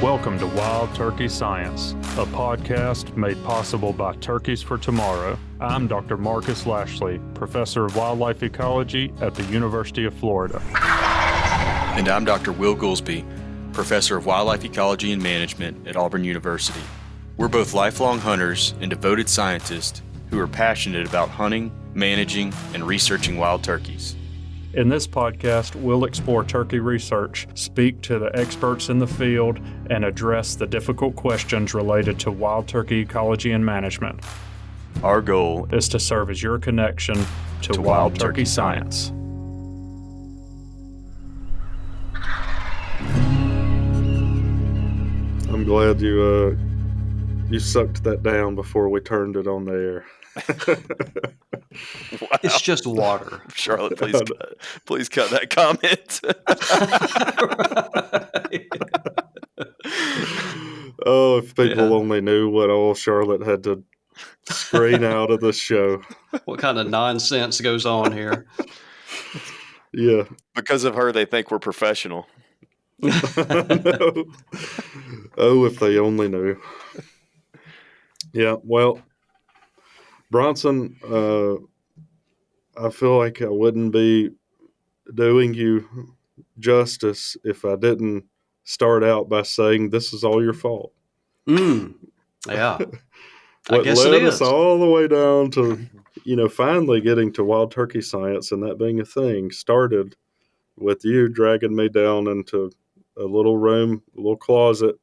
Welcome to Wild Turkey Science, a podcast made possible by Turkeys for Tomorrow. I'm Dr. Marcus Lashley, Professor of Wildlife Ecology at the University of Florida. And I'm Dr. Will Gulsby, Professor of Wildlife Ecology and Management at Auburn University. We're both lifelong hunters and devoted scientists who are passionate about hunting, managing, and researching wild turkeys. In this podcast, we'll explore turkey research, speak to the experts in the field, and address the difficult questions related to wild turkey ecology and management. Our goal is to serve as your connection to wild turkey science. I'm glad you sucked that down before we turned it on the air. Wow. It's just water. Charlotte, please cut that comment. Oh, if people only knew what old Charlotte had to screen out of the show. What kind of nonsense goes on here? Yeah. Because of her, they think we're professional. No. Oh, if they only knew. Yeah, well, Bronson, I feel like I wouldn't be doing you justice if I didn't start out by saying this is all your fault. Yeah. What I guess led it us is. all the way down to, finally getting to wild turkey science and that being a thing started with you dragging me down into a little room, a little closet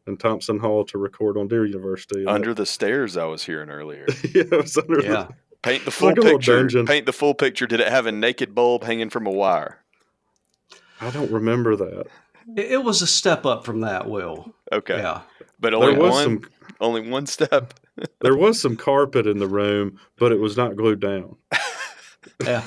in Thompson Hall to record on Deer University. Under the stairs I was hearing earlier. Yeah, it was under the... Paint the full picture. Paint the full picture. Did it have a naked bulb hanging from a wire? I don't remember that. It was a step up from that, Will. Okay. Yeah. But only one step. There was some carpet in the room, but it was not glued down. Yeah.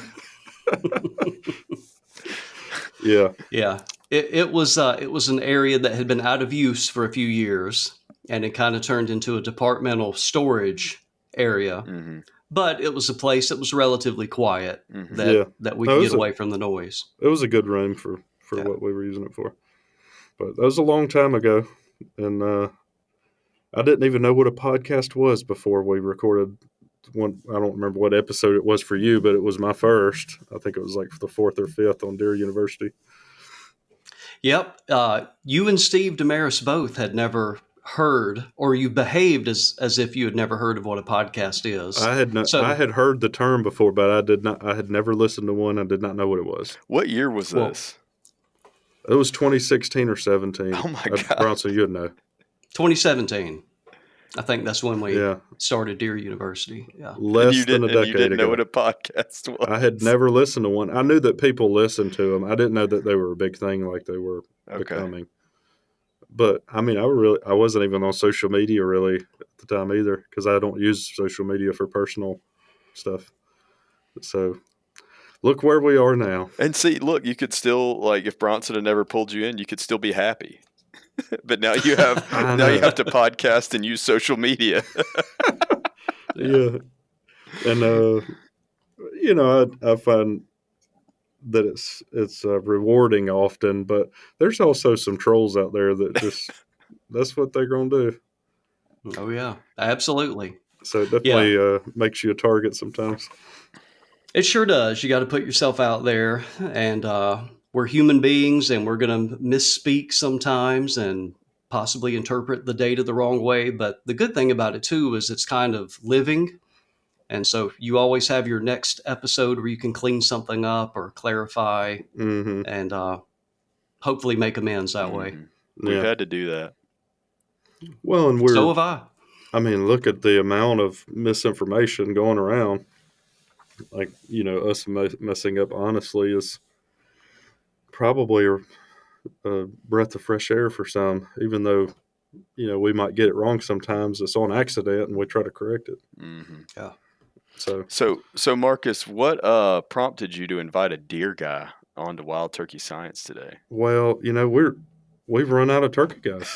Yeah. Yeah. It was an area that had been out of use for a few years, and it kind of turned into a departmental storage area. Mm-hmm. But it was a place that was relatively quiet that we could get away from the noise. It was a good room for what we were using it for. But that was a long time ago, and I didn't even know what a podcast was before we recorded one. I don't remember what episode it was for you, but it was my first. I think it was like the 4th or 5th on Deer University. Yep. You and Steve Damaris both had never heard, or you behaved as if you had never heard of what a podcast is. I had heard the term before, but I had never listened to one. I did not know what it was. What year was this? It was 2016 or 17. Oh my God. Bronson, you'd know. 2017. I think that's when we started Deer University. Yeah. Less than a decade ago. You didn't know what a podcast was. I had never listened to one. I knew that people listened to them. I didn't know that they were a big thing like they were becoming. But I mean, I wasn't even on social media really at the time either, because I don't use social media for personal stuff. So look where we are now. And see, look, you could still, like, if Bronson had never pulled you in, you could still be happy. But now you have you have to podcast and use social media. Yeah. And I find that it's rewarding often, but there's also some trolls out there that just that's what they're going to do. Oh yeah, absolutely. So it definitely makes you a target sometimes. It sure does. You got to put yourself out there, and we're human beings, and we're going to misspeak sometimes and possibly interpret the data the wrong way. But the good thing about it too is it's kind of living. And so you always have your next episode where you can clean something up or clarify and hopefully make amends that way. We've had to do that. Well, and so have I. I mean, look at the amount of misinformation going around. Like, us messing up honestly is probably a breath of fresh air for some, even though, we might get it wrong sometimes. It's on accident and we try to correct it. Mm-hmm. Yeah. So Marcus, what prompted you to invite a deer guy onto Wild Turkey Science today? Well, we've run out of turkey guys.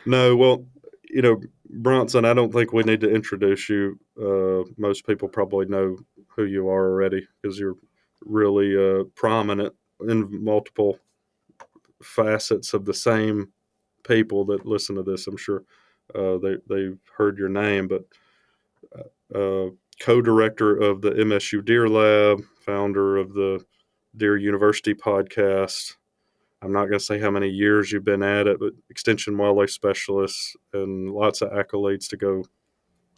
No, well, Bronson, I don't think we need to introduce you. Most people probably know who you are already because you're really prominent in multiple facets of the same people that listen to this. I'm sure they've heard your name, but co-director of the MSU Deer Lab, founder of the Deer University podcast. I'm not going to say how many years you've been at it, but extension wildlife specialist and lots of accolades to go.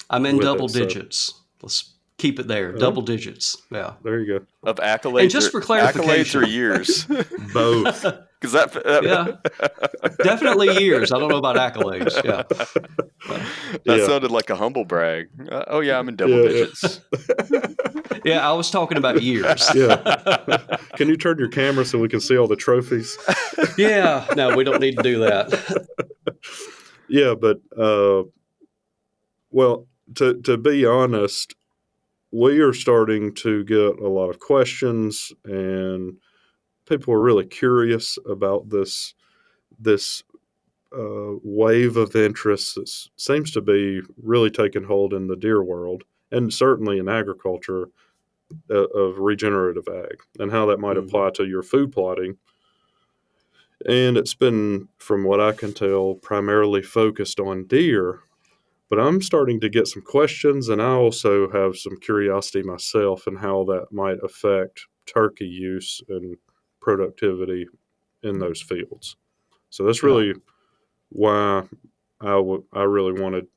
I'm in with double it, so- digits. Let's keep it there. Double digits. Yeah. There you go. Of accolades, And just for clarification- accolades or years? Both. Because that Yeah. Definitely years. I don't know about accolades. Yeah. that Yeah. sounded like a humble brag. Oh yeah, I'm in double Yeah, yeah. digits. Yeah, I was talking about years. Yeah. Can you turn your camera so we can see all the trophies? Yeah. No, we don't need to do that. Yeah, but well, to be honest, we are starting to get a lot of questions, and people are really curious about this wave of interest that seems to be really taking hold in the deer world, and certainly in agriculture, of regenerative ag and how that might apply to your food plotting. And it's been, from what I can tell, primarily focused on deer. But I'm starting to get some questions, and I also have some curiosity myself in how that might affect turkey use and productivity in those fields. So that's really why I really wanted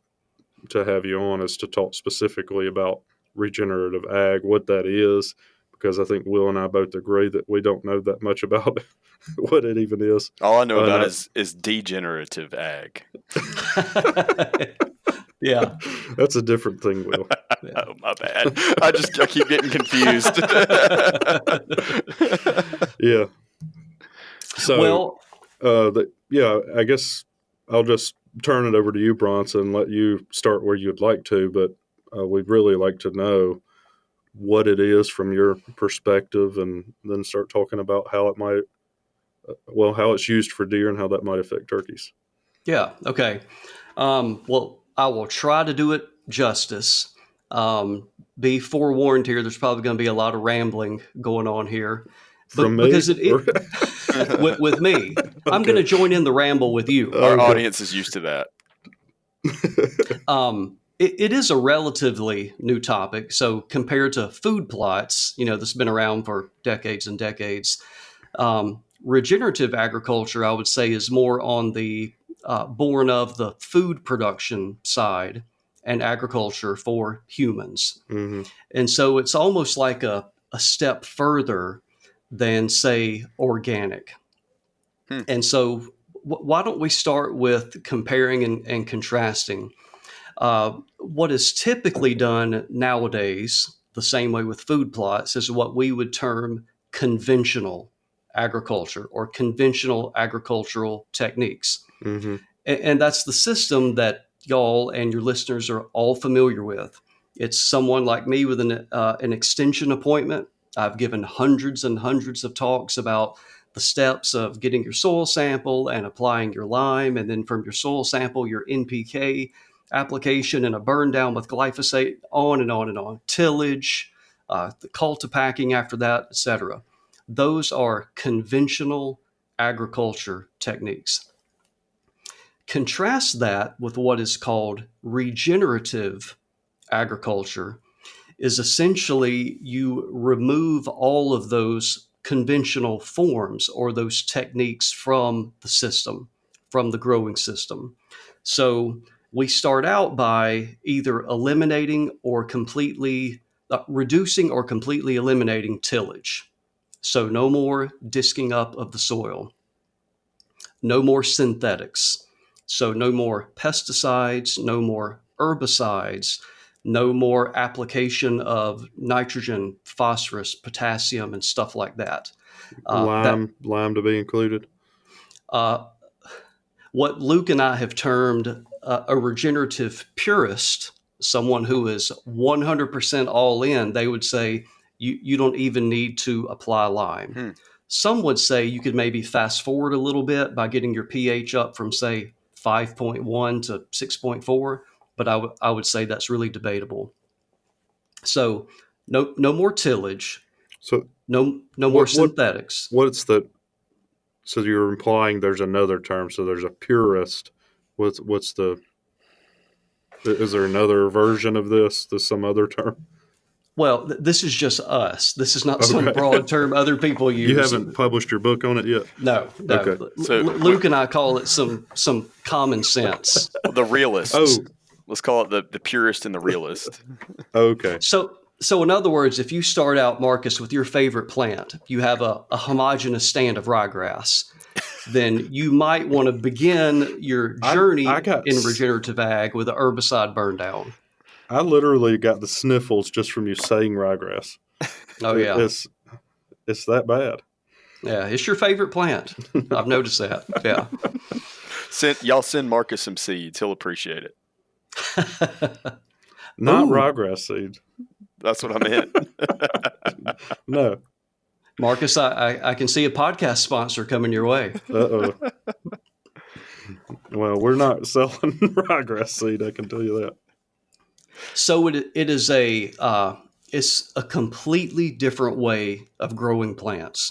to have you on, is to talk specifically about regenerative ag, what that is, because I think Will and I both agree that we don't know that much about what it even is. All I know about is degenerative ag. Yeah. That's a different thing, Will. Oh, my bad. I keep getting confused. Yeah. So, Well, I guess I'll just turn it over to you, Bronson, and let you start where you'd like to, but we'd really like to know what it is from your perspective, and then start talking about how it might, how it's used for deer and how that might affect turkeys. yeah. Okay. Well, I will try to do it justice. Be forewarned here. There's probably going to be a lot of rambling going on here. From me? Because with me, I'm going to join in the ramble with you. Our audience is used to that. It is a relatively new topic. So compared to food plots, that's been around for decades and decades. Regenerative agriculture, I would say, is more on the born of the food production side and agriculture for humans. Mm-hmm. And so it's almost like a step further than, say, organic. And so why don't we start with comparing and contrasting? What is typically done nowadays, the same way with food plots, is what we would term conventional agriculture or conventional agricultural techniques. Mm-hmm. And that's the system that y'all and your listeners are all familiar with. It's someone like me with an extension appointment. I've given hundreds and hundreds of talks about the steps of getting your soil sample and applying your lime, and then from your soil sample, your NPK application and a burn down with glyphosate, on and on and on. Tillage, the cultipacking after that, etc. Those are conventional agriculture techniques. Contrast that with what is called regenerative agriculture. Is essentially you remove all of those conventional forms or those techniques from the system, from the growing system. So we start out by either eliminating or completely reducing or completely eliminating tillage. So no more disking up of the soil, no more synthetics. So no more pesticides, no more herbicides, no more application of nitrogen, phosphorus, potassium, and stuff like that. Lime to be included. What Luke and I have termed a regenerative purist, someone who is 100% all in, they would say you don't even need to apply lime. Some would say you could maybe fast forward a little bit by getting your pH up from, say, 5.1 to 6.4. But I would say that's really debatable. So no more tillage. So No more synthetics. What's the? So you're implying there's another term. So there's a purist. What's the? Is there another version of this? There's some other term. Well, this is just us. This is not some broad term other people use. You haven't published your book on it yet? No. Okay. So Luke and I call it some common sense. The realist. Oh. Let's call it the purist and the realist. Okay. So in other words, if you start out, Marcus, with your favorite plant, you have a homogeneous stand of ryegrass, then you might want to begin your journey in regenerative ag with a herbicide burn down. I literally got the sniffles just from you saying ryegrass. Oh, yeah. It's that bad. Yeah, it's your favorite plant. I've noticed that. Yeah. Y'all send Marcus some seeds. He'll appreciate it. Not ryegrass seeds. That's what I meant. No. Marcus, I can see a podcast sponsor coming your way. Uh-oh. Well, we're not selling ryegrass seed, I can tell you that. So it is it's a completely different way of growing plants,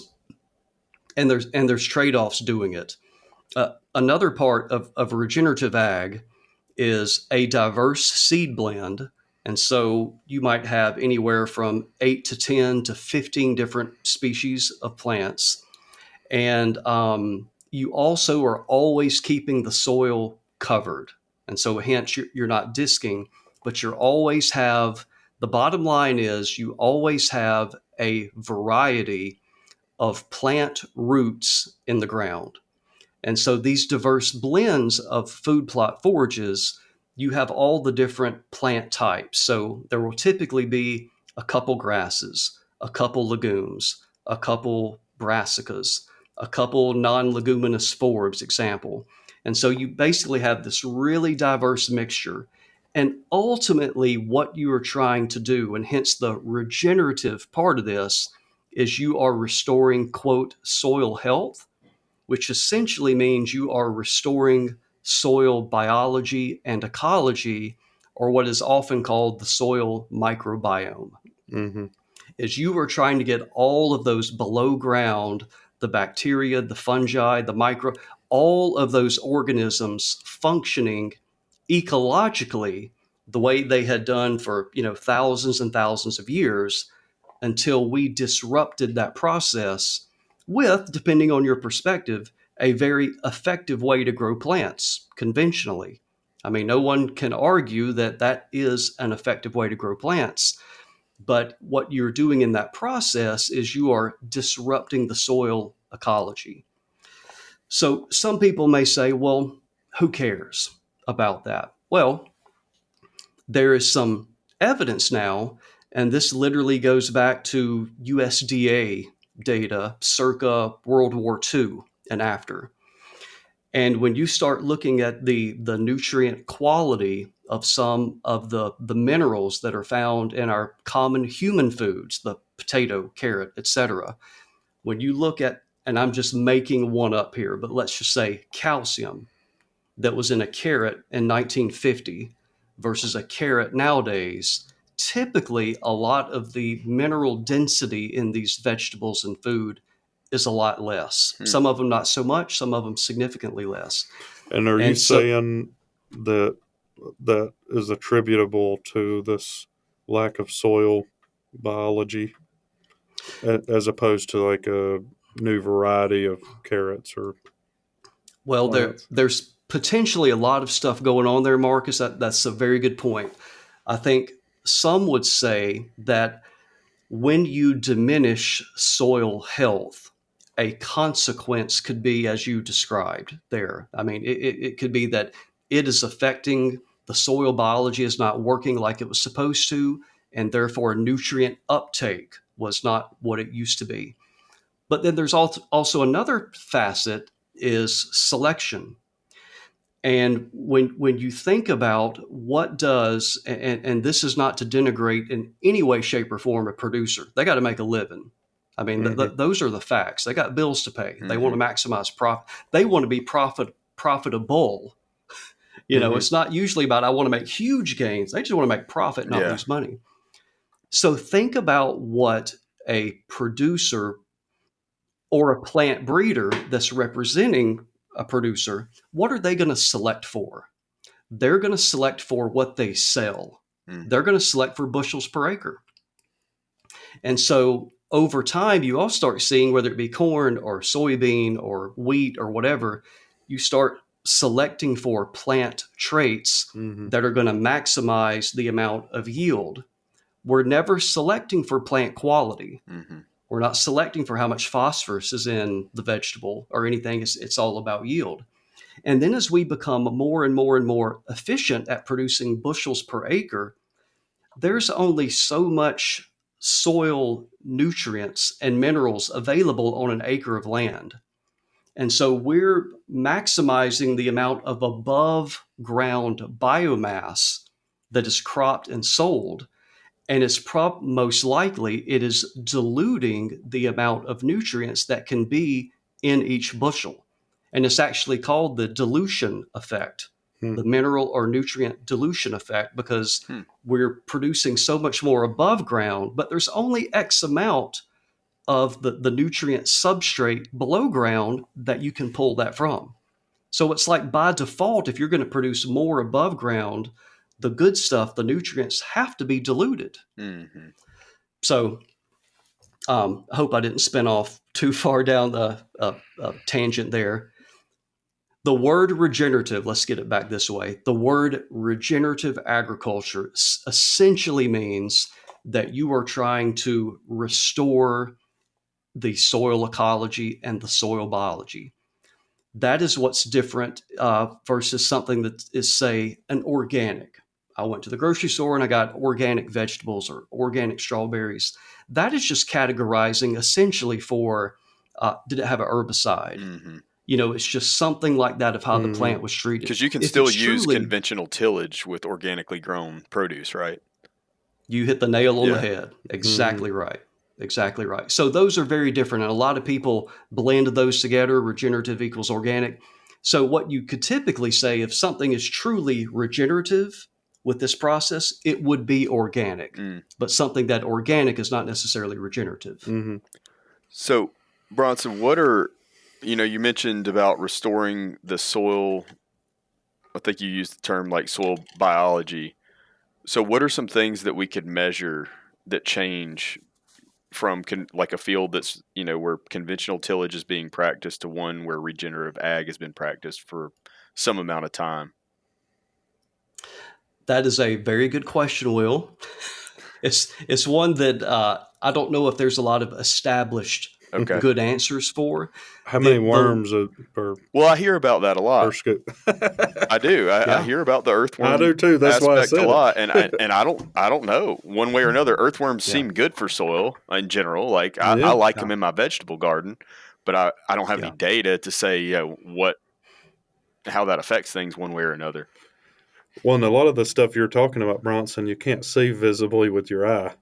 and there's trade-offs doing it. Another part of regenerative ag is a diverse seed blend, and so you might have anywhere from 8 to 10 to 15 different species of plants, and you also are always keeping the soil covered, and so hence you're not disking. But you always have, the bottom line is you always have a variety of plant roots in the ground. And so these diverse blends of food plot forages, you have all the different plant types. So there will typically be a couple grasses, a couple legumes, a couple brassicas, a couple non-leguminous forbs, example. And so you basically have this really diverse mixture. And ultimately, what you are trying to do, and hence the regenerative part of this, is you are restoring, quote, soil health, which essentially means you are restoring soil biology and ecology, or what is often called the soil microbiome. Mm-hmm. Is you are trying to get all of those below ground, the bacteria, the fungi, all of those organisms functioning ecologically the way they had done for thousands and thousands of years, until we disrupted that process with, depending on your perspective, a very effective way to grow plants conventionally. I mean, no one can argue that is an effective way to grow plants, but what you're doing in that process is you are disrupting the soil ecology. So some people may say, well, who cares about that? Well, there is some evidence now, and this literally goes back to USDA data circa World War II and after. And when you start looking at the nutrient quality of some of the minerals that are found in our common human foods, the potato, carrot, etc., when you look at, and I'm just making one up here, but let's just say calcium that was in a carrot in 1950 versus a carrot nowadays, typically a lot of the mineral density in these vegetables and food is a lot less. Some of them not so much, some of them significantly less. And are you saying that is attributable to this lack of soil biology as opposed to like a new variety of carrots or plants? There's potentially a lot of stuff going on there, Marcus. That's a very good point. I think some would say that when you diminish soil health, a consequence could be, as you described there. I mean, it could be that it is affecting the soil biology is not working like it was supposed to, and therefore nutrient uptake was not what it used to be. But then there's also another facet is selection. And when you think about what does, and this is not to denigrate in any way, shape, or form a producer, they got to make a living. I mean, those are the facts. They got bills to pay. They want to maximize profit. They want to be profitable. It's not usually about, I want to make huge gains. They just want to make profit, not lose money. So think about what a producer or a plant breeder that's representing a producer, what are they going to select for? They're going to select for what they sell. They're going to select for bushels per acre. And so over time, you all start seeing, whether it be corn or soybean or wheat or whatever, you start selecting for plant traits that are going to maximize the amount of yield. We're never selecting for plant quality. We're not selecting for how much phosphorus is in the vegetable or anything. It's all about yield. And then as we become more and more and more efficient at producing bushels per acre, there's only so much soil nutrients and minerals available on an acre of land. And so we're maximizing the amount of above ground biomass that is cropped and sold. And it's most likely it is diluting the amount of nutrients that can be in each bushel. And it's actually called the dilution effect, the mineral or nutrient dilution effect, because we're producing so much more above ground, but there's only X amount of the nutrient substrate below ground that you can pull that from. So it's like by default, if you're going to produce more above ground, the good stuff, the nutrients have to be diluted. So I hope I didn't spin off too far down the tangent there. The word regenerative, let's get it back this way. The word regenerative agriculture essentially means that you are trying to restore the soil ecology and the soil biology. That is what's different versus something that is, say, an organic. I went to the grocery store and I got organic vegetables or organic strawberries. That is just categorizing essentially for, did it have an herbicide? It's just something like that of how the plant was treated. Because you can still use conventional tillage with organically grown produce, right? You hit the nail on the head. Exactly right. Exactly right. So those are very different. And a lot of people blend those together. Regenerative equals organic. So what you could typically say, if something is truly regenerative with this process, it would be organic. But something that organic is not necessarily regenerative. So, Bronson, what are, you mentioned about restoring the soil. I think you used the term like soil biology. So what are some things that we could measure that change from like a field that's, where conventional tillage is being practiced to one where regenerative ag has been practiced for some amount of time? That is a very good question, Will. It's one that I don't know if there's a lot of established good answers for. How many worms per? Well, I hear about that a lot. Per scoop. I do. I hear about the earthworm. I do too. That's why I said a lot, and I don't know one way or another. Earthworms seem good for soil in general. Like I like them in my vegetable garden, but I don't have any data to say how that affects things one way or another. Well, and a lot of the stuff you're talking about, Bronson, you can't see visibly with your eye.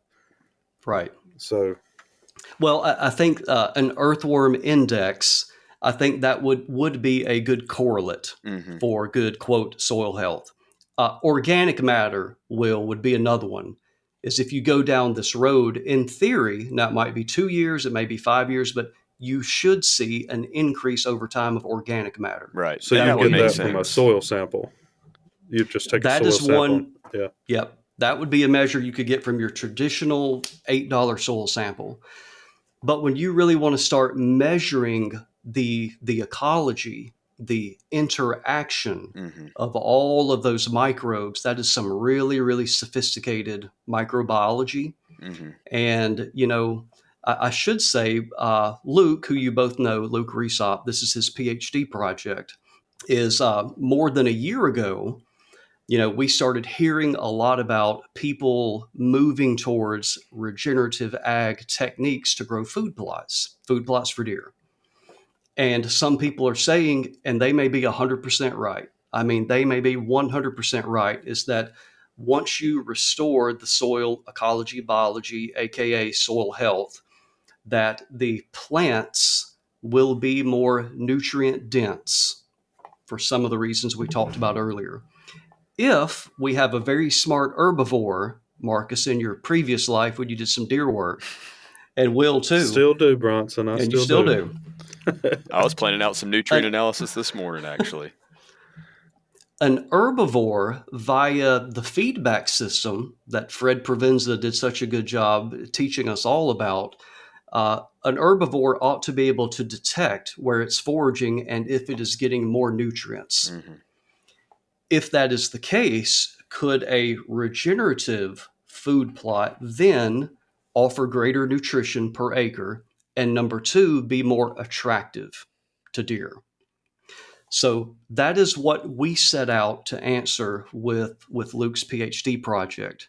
Right. So. Well, I think an earthworm index, I think that would be a good correlate for good, quote, soil health. Organic matter, would be another one. Is if you go down this road, in theory, now it might be 2 years, it may be 5 years, but you should see an increase over time of organic matter. Right. So you get that from a soil sample. You just take a soil sample. One. Yeah. Yep. That would be a measure you could get from your traditional $8 soil sample. But when you really want to start measuring the ecology, the interaction of all of those microbes, that is some really, really sophisticated microbiology. And, I should say, Luke, who you both know, Luke Resop, this is his PhD project, is more than a year ago, we started hearing a lot about people moving towards regenerative ag techniques to grow food plots for deer. And some people are saying, and they may be 100% right. I mean, they may be 100% right, is that once you restore the soil ecology, biology, aka soil health, that the plants will be more nutrient dense for some of the reasons we talked about earlier. If we have a very smart herbivore, Marcus, in your previous life when you did some deer work, and will too. Still do, Bronson. And you still do. I was planning out some nutrient analysis this morning, actually. An herbivore, via the feedback system that Fred Provenza did such a good job teaching us all about, an herbivore ought to be able to detect where it's foraging and if it is getting more nutrients. Mm-hmm. If that is the case, could a regenerative food plot then offer greater nutrition per acre, and number two, be more attractive to deer? So that is what we set out to answer with Luke's PhD project.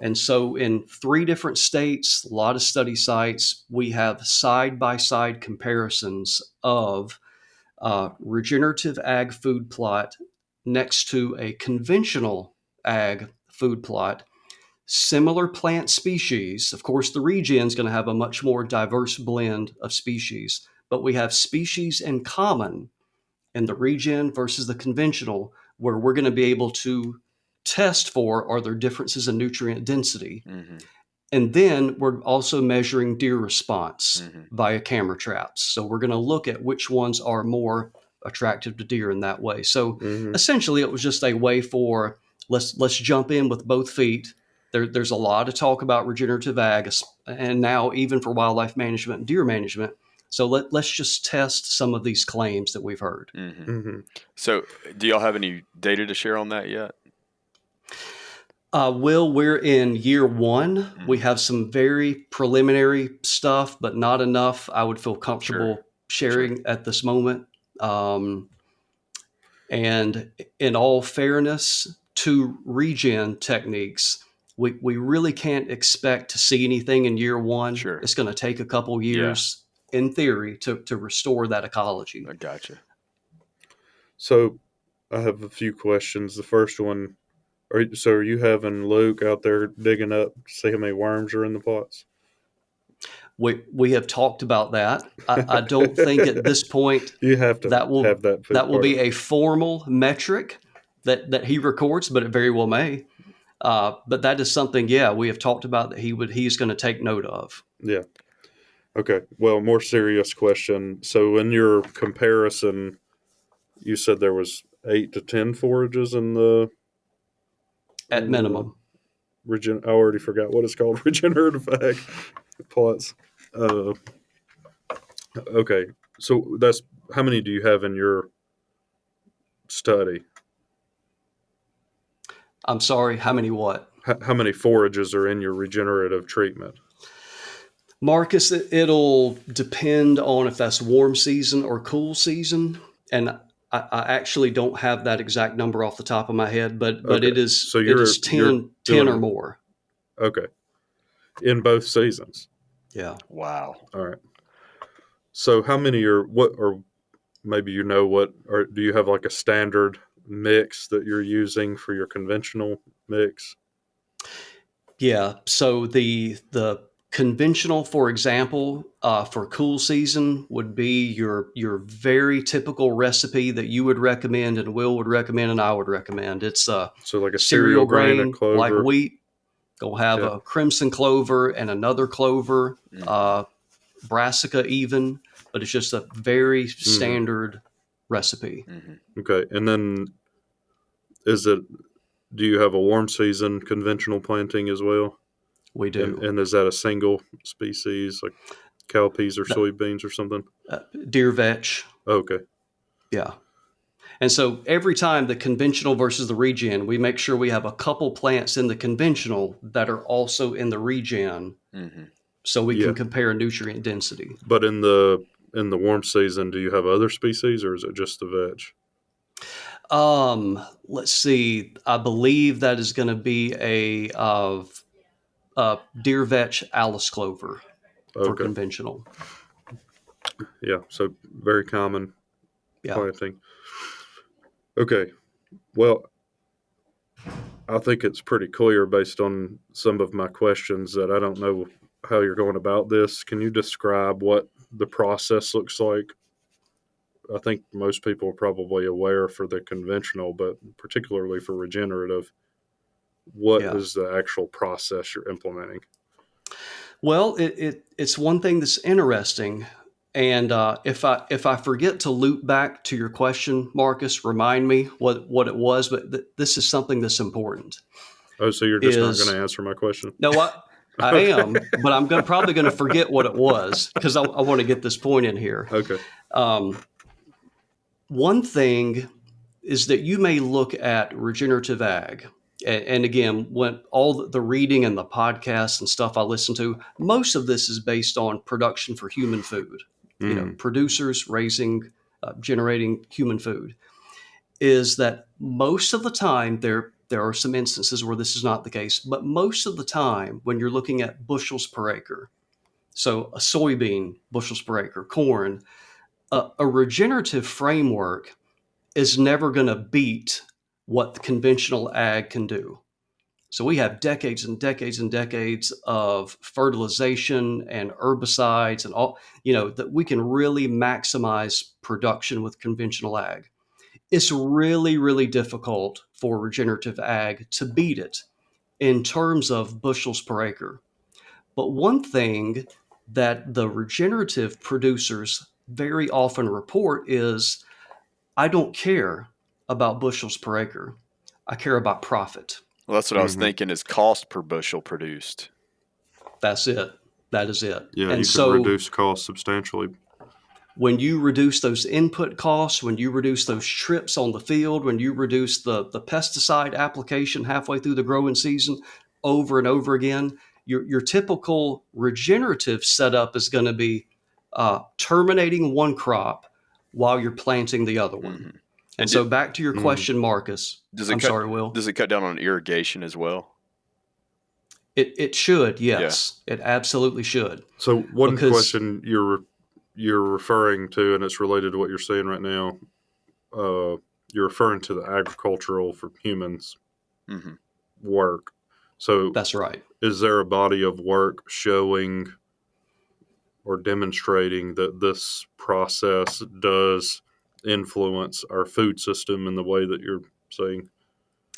And so in 3 different states, a lot of study sites, we have side-by-side comparisons of regenerative ag food plot next to a conventional ag food plot, similar plant species. Of course, the regen is going to have a much more diverse blend of species, but we have species in common in the regen versus the conventional, where we're going to be able to test for, are there differences in nutrient density? Mm-hmm. And then we're also measuring deer response Mm-hmm. via camera traps. So we're going to look at which ones are more attractive to deer in that way. So essentially it was just a way for, let's jump in with both feet. There's a lot of talk about regenerative ag, and now even for wildlife management and deer management. So let's just test some of these claims that we've heard. Mm-hmm. Mm-hmm. So do y'all have any data to share on that yet? Will, we're in year 1. Mm-hmm. We have some very preliminary stuff, but not enough I would feel comfortable sharing at this moment. And in all fairness to regen techniques, we really can't expect to see anything in year 1. Sure. It's going to take a couple years, in theory, to restore that ecology. I gotcha. So I have a few questions. The first one, are you having Luke out there digging up to see how many worms are in the pots? We have talked about that. I don't think at this point you have to that will have that will be a formal metric that he records, but it very well may. But that is something, we have talked about that he's going to take note of. Yeah. Okay. Well, more serious question. So in your comparison, you said there was 8 to 10 forages in the At minimum. I already forgot what it's called. Regenerative ag plots. Okay. So that's how many do you have in your study? I'm sorry, how many what? How many forages are in your regenerative treatment? Marcus, it'll depend on if that's warm season or cool season. And I actually don't have that exact number off the top of my head, but Okay. it is, So it is 10 or more. Okay. In both seasons? Yeah. Wow. All right. So how many or maybe or do you have like a standard mix that you're using for your conventional mix? Yeah. So the conventional, for example, for cool season would be your very typical recipe that you would recommend and Will would recommend and I would recommend. It's So like a cereal grain, of clover. like wheat. Gonna have a crimson clover and another clover, brassica even, but it's just a very standard recipe. Mm-hmm. Okay. And then do you have a warm season conventional planting as well? We do. And is that a single species like cowpeas or soybeans or something? Deer vetch. Okay. Yeah. And so every time the conventional versus the regen, we make sure we have a couple plants in the conventional that are also in the regen, so we can compare nutrient density. But in the warm season, do you have other species or is it just the vetch? Let's see. I believe that is going to be a deer vetch Alice clover for conventional. Yeah. So very common planting. Okay. Well, I think it's pretty clear based on some of my questions that I don't know how you're going about this. Can you describe what the process looks like? I think most people are probably aware for the conventional, but particularly for regenerative, what is the actual process you're implementing? Well, it's one thing that's interesting. And if I forget to loop back to your question, Marcus, remind me what it was. But this is something that's important. Oh, so you're just not going to answer my question? No, I Okay. am, but I'm probably going to forget what it was because I want to get this point in here. Okay. One thing is that you may look at regenerative ag. And again, when all the reading and the podcasts and stuff I listen to, most of this is based on production for human food. You know, producers raising, generating human food. Is that most of the time there are some instances where this is not the case, but most of the time when you're looking at bushels per acre, so a soybean bushels per acre, corn, a regenerative framework is never going to beat what the conventional ag can do. So we have decades and decades and decades of fertilization and herbicides and all, that we can really maximize production with conventional ag. It's really, really difficult for regenerative ag to beat it in terms of bushels per acre. But one thing that the regenerative producers very often report is, I don't care about bushels per acre. I care about profit. Well, that's what I was thinking is cost per bushel produced. That's it. That is it. Yeah, and you so can reduce costs substantially. when you reduce those input costs, when you reduce those trips on the field, when you reduce the pesticide application halfway through the growing season over and over again, your typical regenerative setup is going to be terminating one crop while you're planting the other one. Mm-hmm. And so back to your question, Marcus. Sorry, Will. Does it cut down on irrigation as well? It should, yes. Yeah. It absolutely should. So one question you're referring to, and it's related to what you're saying right now, you're referring to the agricultural for humans work. So that's right. Is there a body of work showing or demonstrating that this process does influence our food system in the way that you're saying?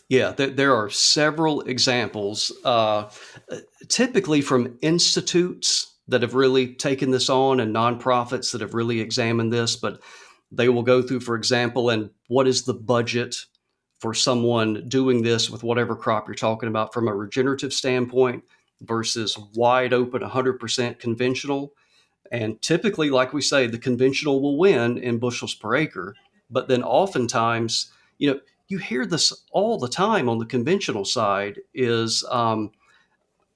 Yeah, there are several examples, typically from institutes that have really taken this on and nonprofits that have really examined this, but they will go through, for example, and what is the budget for someone doing this with whatever crop you're talking about from a regenerative standpoint versus wide open 100% conventional. And typically, like we say, the conventional will win in bushels per acre, but then oftentimes, you hear this all the time on the conventional side is, I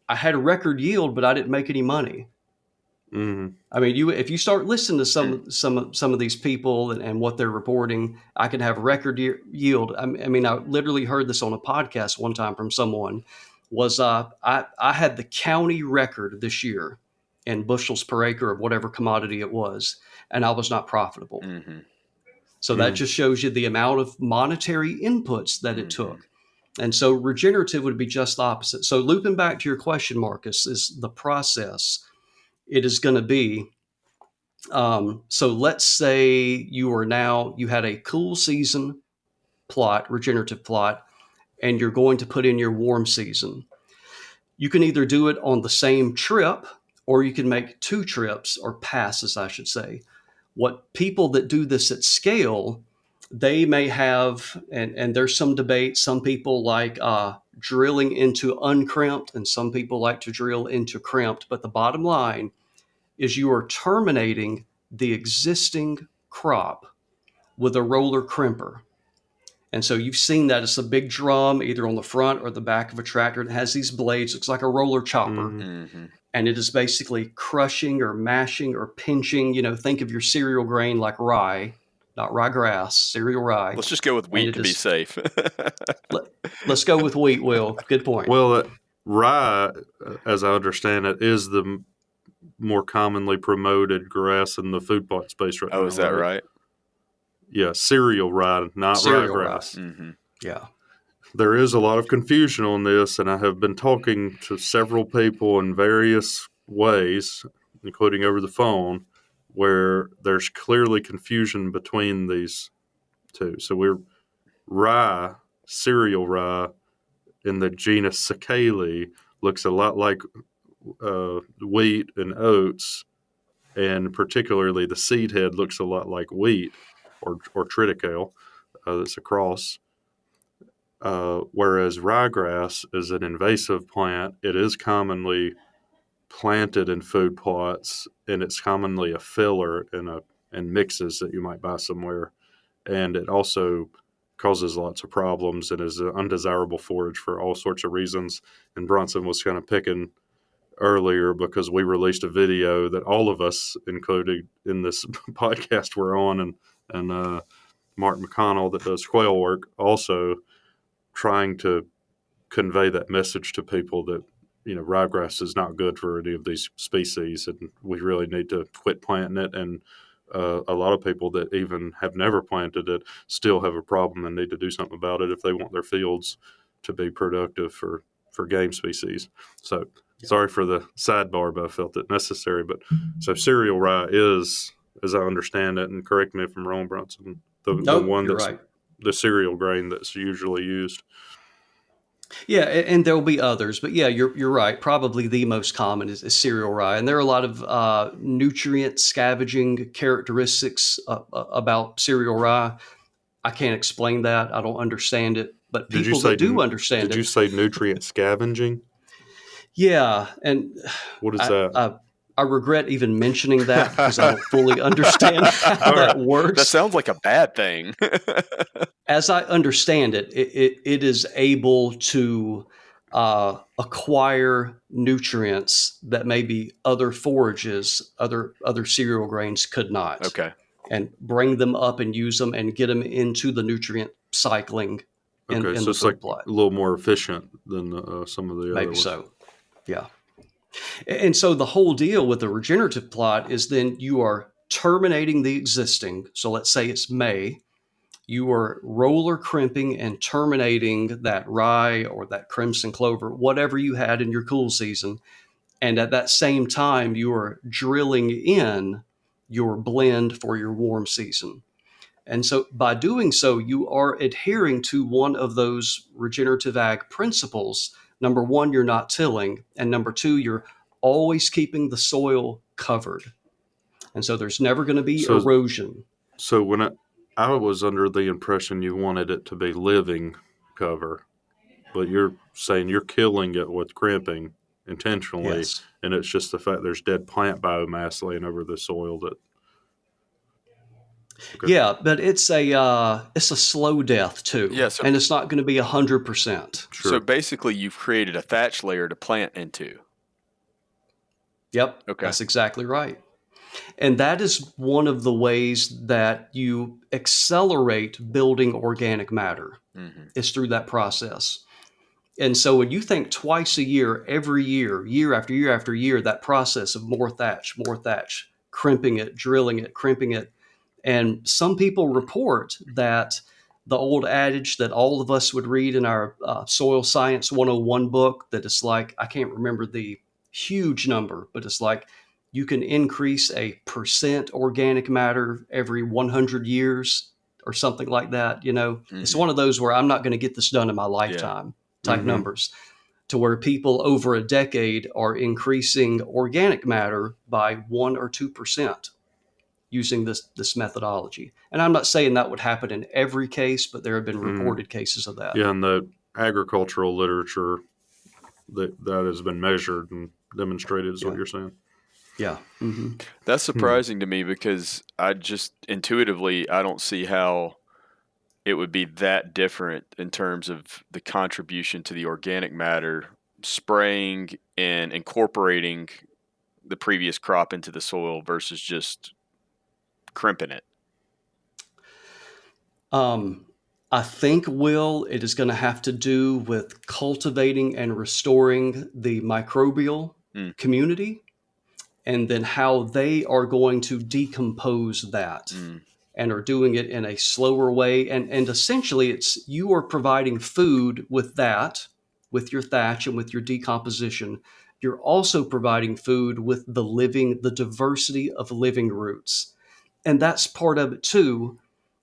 had a record yield, but I didn't make any money. Mm-hmm. I mean, if you start listening to some of these people and what they're reporting, I can have record yield. I mean, I literally heard this on a podcast one time from someone. I had the county record this year in bushels per acre of whatever commodity it was, and I was not profitable. Mm-hmm. So that just shows you the amount of monetary inputs that it took. And so regenerative would be just the opposite. So looping back to your question, Marcus, is the process. It is going to be, so let's say you had a cool season plot, regenerative plot, and you're going to put in your warm season. You can either do it on the same trip, or you can make 2 trips, or passes, I should say. What people that do this at scale, they may have, and there's some debate, some people like drilling into uncrimped, and some people like to drill into crimped. But the bottom line is you are terminating the existing crop with a roller crimper. And so you've seen that it's a big drum, either on the front or the back of a tractor. It has these blades. Looks like a roller chopper. Mm-hmm. And it is basically crushing or mashing or pinching. Think of your cereal grain like rye, not ryegrass, cereal rye. Let's just go with wheat to be safe. Let's go with wheat, Will. Good point. Well, rye, as I understand it, is the more commonly promoted grass in the food plot space right now. Oh, is that right? Yeah, cereal rye, not ryegrass. Mm-hmm. Yeah. There is a lot of confusion on this, and I have been talking to several people in various ways, including over the phone, where there's clearly confusion between these two. So we're rye, cereal rye, in the genus Sakale, looks a lot like wheat and oats, and particularly the seed head looks a lot like wheat or triticale. That's a cross. Whereas ryegrass is an invasive plant. It is commonly planted in food plots, and it's commonly a filler in mixes that you might buy somewhere. And it also causes lots of problems and is an undesirable forage for all sorts of reasons. And Bronson was kind of picking earlier because we released a video that all of us, including in this podcast, were on, and Mark McConnell that does quail work, also trying to convey that message to people that, ryegrass is not good for any of these species, and we really need to quit planting it. And a lot of people that even have never planted it still have a problem and need to do something about it if they want their fields to be productive for game species. So sorry for the sidebar, but I felt it necessary. But so cereal rye is, as I understand it, and correct me if I'm wrong, Bronson, the one that's right. the cereal grain that's usually used. Yeah, and there'll be others, but yeah, you're right. Probably the most common is cereal rye, and there are a lot of nutrient scavenging characteristics about cereal rye. I can't explain that. I don't understand it, but people that do understand it. Did you say nutrient scavenging? Yeah, and what is that? I regret even mentioning that because I don't fully understand how that works. That sounds like a bad thing. As I understand it, it is able to acquire nutrients that maybe other forages, other cereal grains could not. Okay. And bring them up and use them and get them into the nutrient cycling in so the it's food like plot. A little more efficient than some of the other Maybe ones. so. Yeah. And so the whole deal with the regenerative plot is then you are terminating the existing. So let's say it's May. You are roller crimping and terminating that rye or that crimson clover, whatever you had in your cool season. And at that same time, you are drilling in your blend for your warm season. And so by doing so, you are adhering to one of those regenerative ag principles. Number one, you're not tilling. And number two, you're always keeping the soil covered. And so there's never going to be erosion. So when I was under the impression you wanted it to be living cover, but you're saying you're killing it with crimping intentionally, Yes. And it's just the fact there's dead plant biomass laying over the soil that. Okay. Yeah, but it's a slow death too. Yes, and it's not going to be 100%. Sure. So basically, you've created a thatch layer to plant into. Yep. Okay. That's exactly right. And that is one of the ways that you accelerate building organic matter, is through that process. And so when you think twice a year, every year, year after year after year, that process of more thatch, crimping it, drilling it, crimping it. And some people report that the old adage that all of us would read in our Soil Science 101 book, that it's like, I can't remember the huge number, but it's like you can increase a % organic matter every 100 years or something like that. It's one of those where I'm not going to get this done in my lifetime type numbers, to where people over a decade are increasing organic matter by 1 or 2% using this methodology. And I'm not saying that would happen in every case, but there have been reported cases of that. Yeah, in the agricultural literature that has been measured and demonstrated is what you're saying. Yeah. Mm-hmm. That's surprising to me because I just intuitively, I don't see how it would be that different in terms of the contribution to the organic matter, spraying and incorporating the previous crop into the soil versus just crimping it. I think, Will, it is going to have to do with cultivating and restoring the microbial community, and then how they are going to decompose that and are doing it in a slower way. And essentially, it's you are providing food with that, with your thatch and with your decomposition. You're also providing food with the diversity of living roots. And that's part of it too,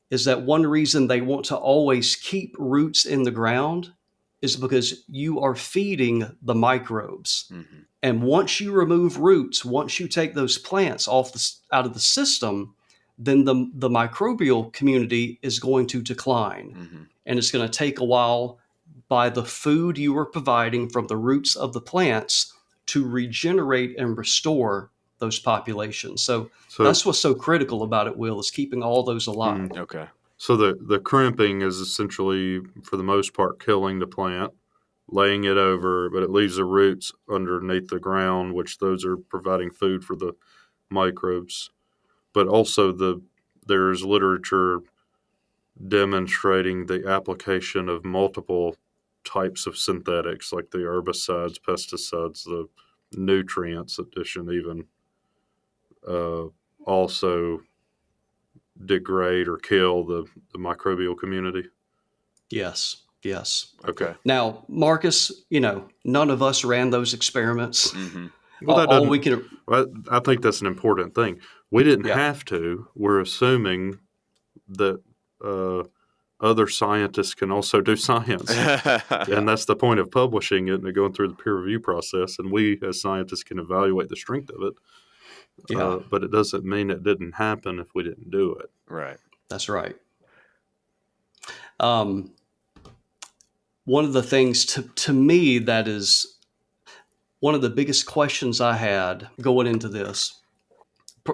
is that one reason they want to always keep roots in the ground is because you are feeding the microbes. Mm-hmm. And once you remove roots, once you take those plants out of the system, then the microbial community is going to decline. Mm-hmm. And it's going to take a while by the food you are providing from the roots of the plants to regenerate and restore those populations. So that's what's so critical about it, Will, is keeping all those alive. Okay. So the crimping is essentially, for the most part, killing the plant, laying it over, but it leaves the roots underneath the ground, which those are providing food for the microbes. But also there's literature demonstrating the application of multiple types of synthetics, like the herbicides, pesticides, the nutrients addition even also degrade or kill the microbial community. Yes. Okay. Now, Marcus, none of us ran those experiments. Mm-hmm. Well, I think that's an important thing. We didn't have to. We're assuming that other scientists can also do science. And that's the point of publishing it and going through the peer review process. And we as scientists can evaluate the strength of it. Yeah. But it doesn't mean it didn't happen if we didn't do it. Right. That's right. One of the things to me that is one of the biggest questions I had going into this,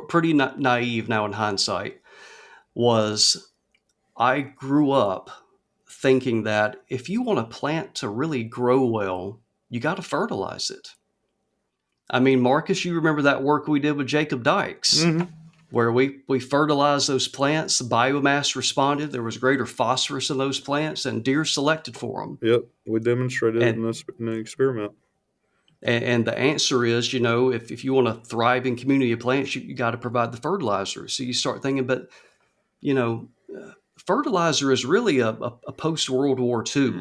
pretty naive now in hindsight, was I grew up thinking that if you want a plant to really grow well, you got to fertilize it. I mean, Marcus, you remember that work we did with Jacob Dykes, where we fertilized those plants, the biomass responded, there was greater phosphorus in those plants, and deer selected for them. Yep, we demonstrated it in an experiment. And the answer is, if you want to thrive in community of plants, you got to provide the fertilizer. So you start thinking, but, fertilizer is really a post-World War II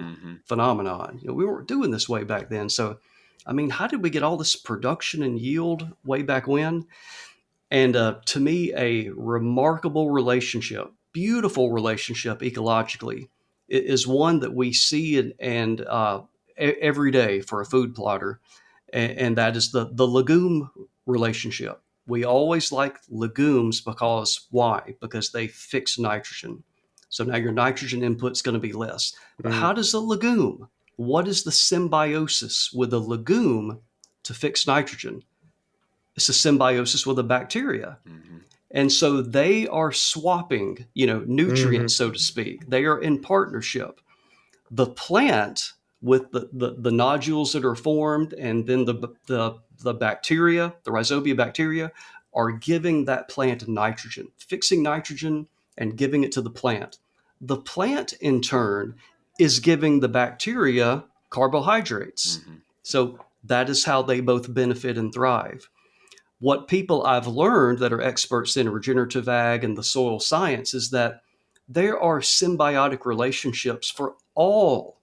phenomenon. We weren't doing this way back then. So, I mean, how did we get all this production and yield way back when? And to me, a remarkable relationship, beautiful relationship ecologically, is one that we see and every day for a food plotter, and that is the legume relationship. We always like legumes because why? Because they fix nitrogen. So now your nitrogen input is going to be less. But how does a legume, what is the symbiosis with a legume to fix nitrogen? It's a symbiosis with a bacteria. Mm-hmm. And so they are swapping, nutrients, so to speak. They are in partnership. The plant with the nodules that are formed, and then the bacteria, the rhizobia bacteria, are giving that plant nitrogen, fixing nitrogen and giving it to the plant. The plant, in turn, is giving the bacteria carbohydrates. Mm-hmm. So that is how they both benefit and thrive. What people I've learned that are experts in regenerative ag and the soil science is that there are symbiotic relationships for all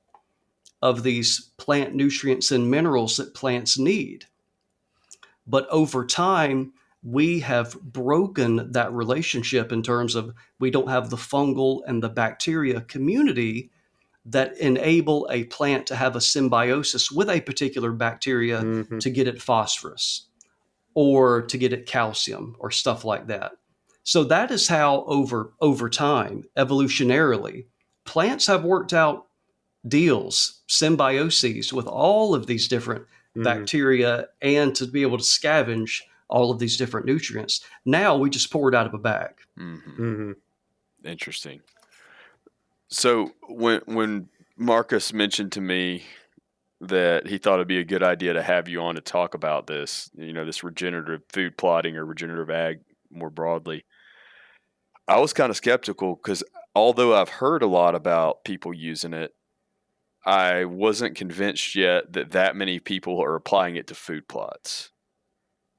of these plant nutrients and minerals that plants need. But over time, we have broken that relationship in terms of we don't have the fungal and the bacteria community that enable a plant to have a symbiosis with a particular bacteria to get it phosphorus or to get it calcium or stuff like that. So that is how over time, evolutionarily, plants have worked out deals, symbioses with all of these different bacteria and to be able to scavenge all of these different nutrients. Now we just pour it out of a bag. Interesting. So when Marcus mentioned to me that he thought it'd be a good idea to have you on to talk about this, this regenerative food plotting or regenerative ag more broadly, I was kind of skeptical because although I've heard a lot about people using it, I wasn't convinced yet that many people are applying it to food plots.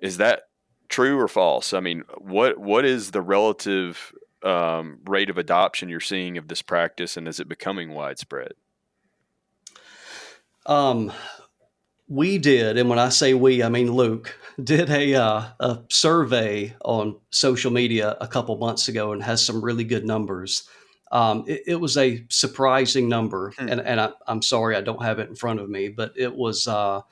Is that true or false? I mean, what is the relative rate of adoption you're seeing of this practice, and is it becoming widespread? We did, and when I say we, I mean Luke, did a survey on social media a couple months ago and has some really good numbers. It was a surprising number, Hmm. and I'm sorry I don't have it in front of me, but it was I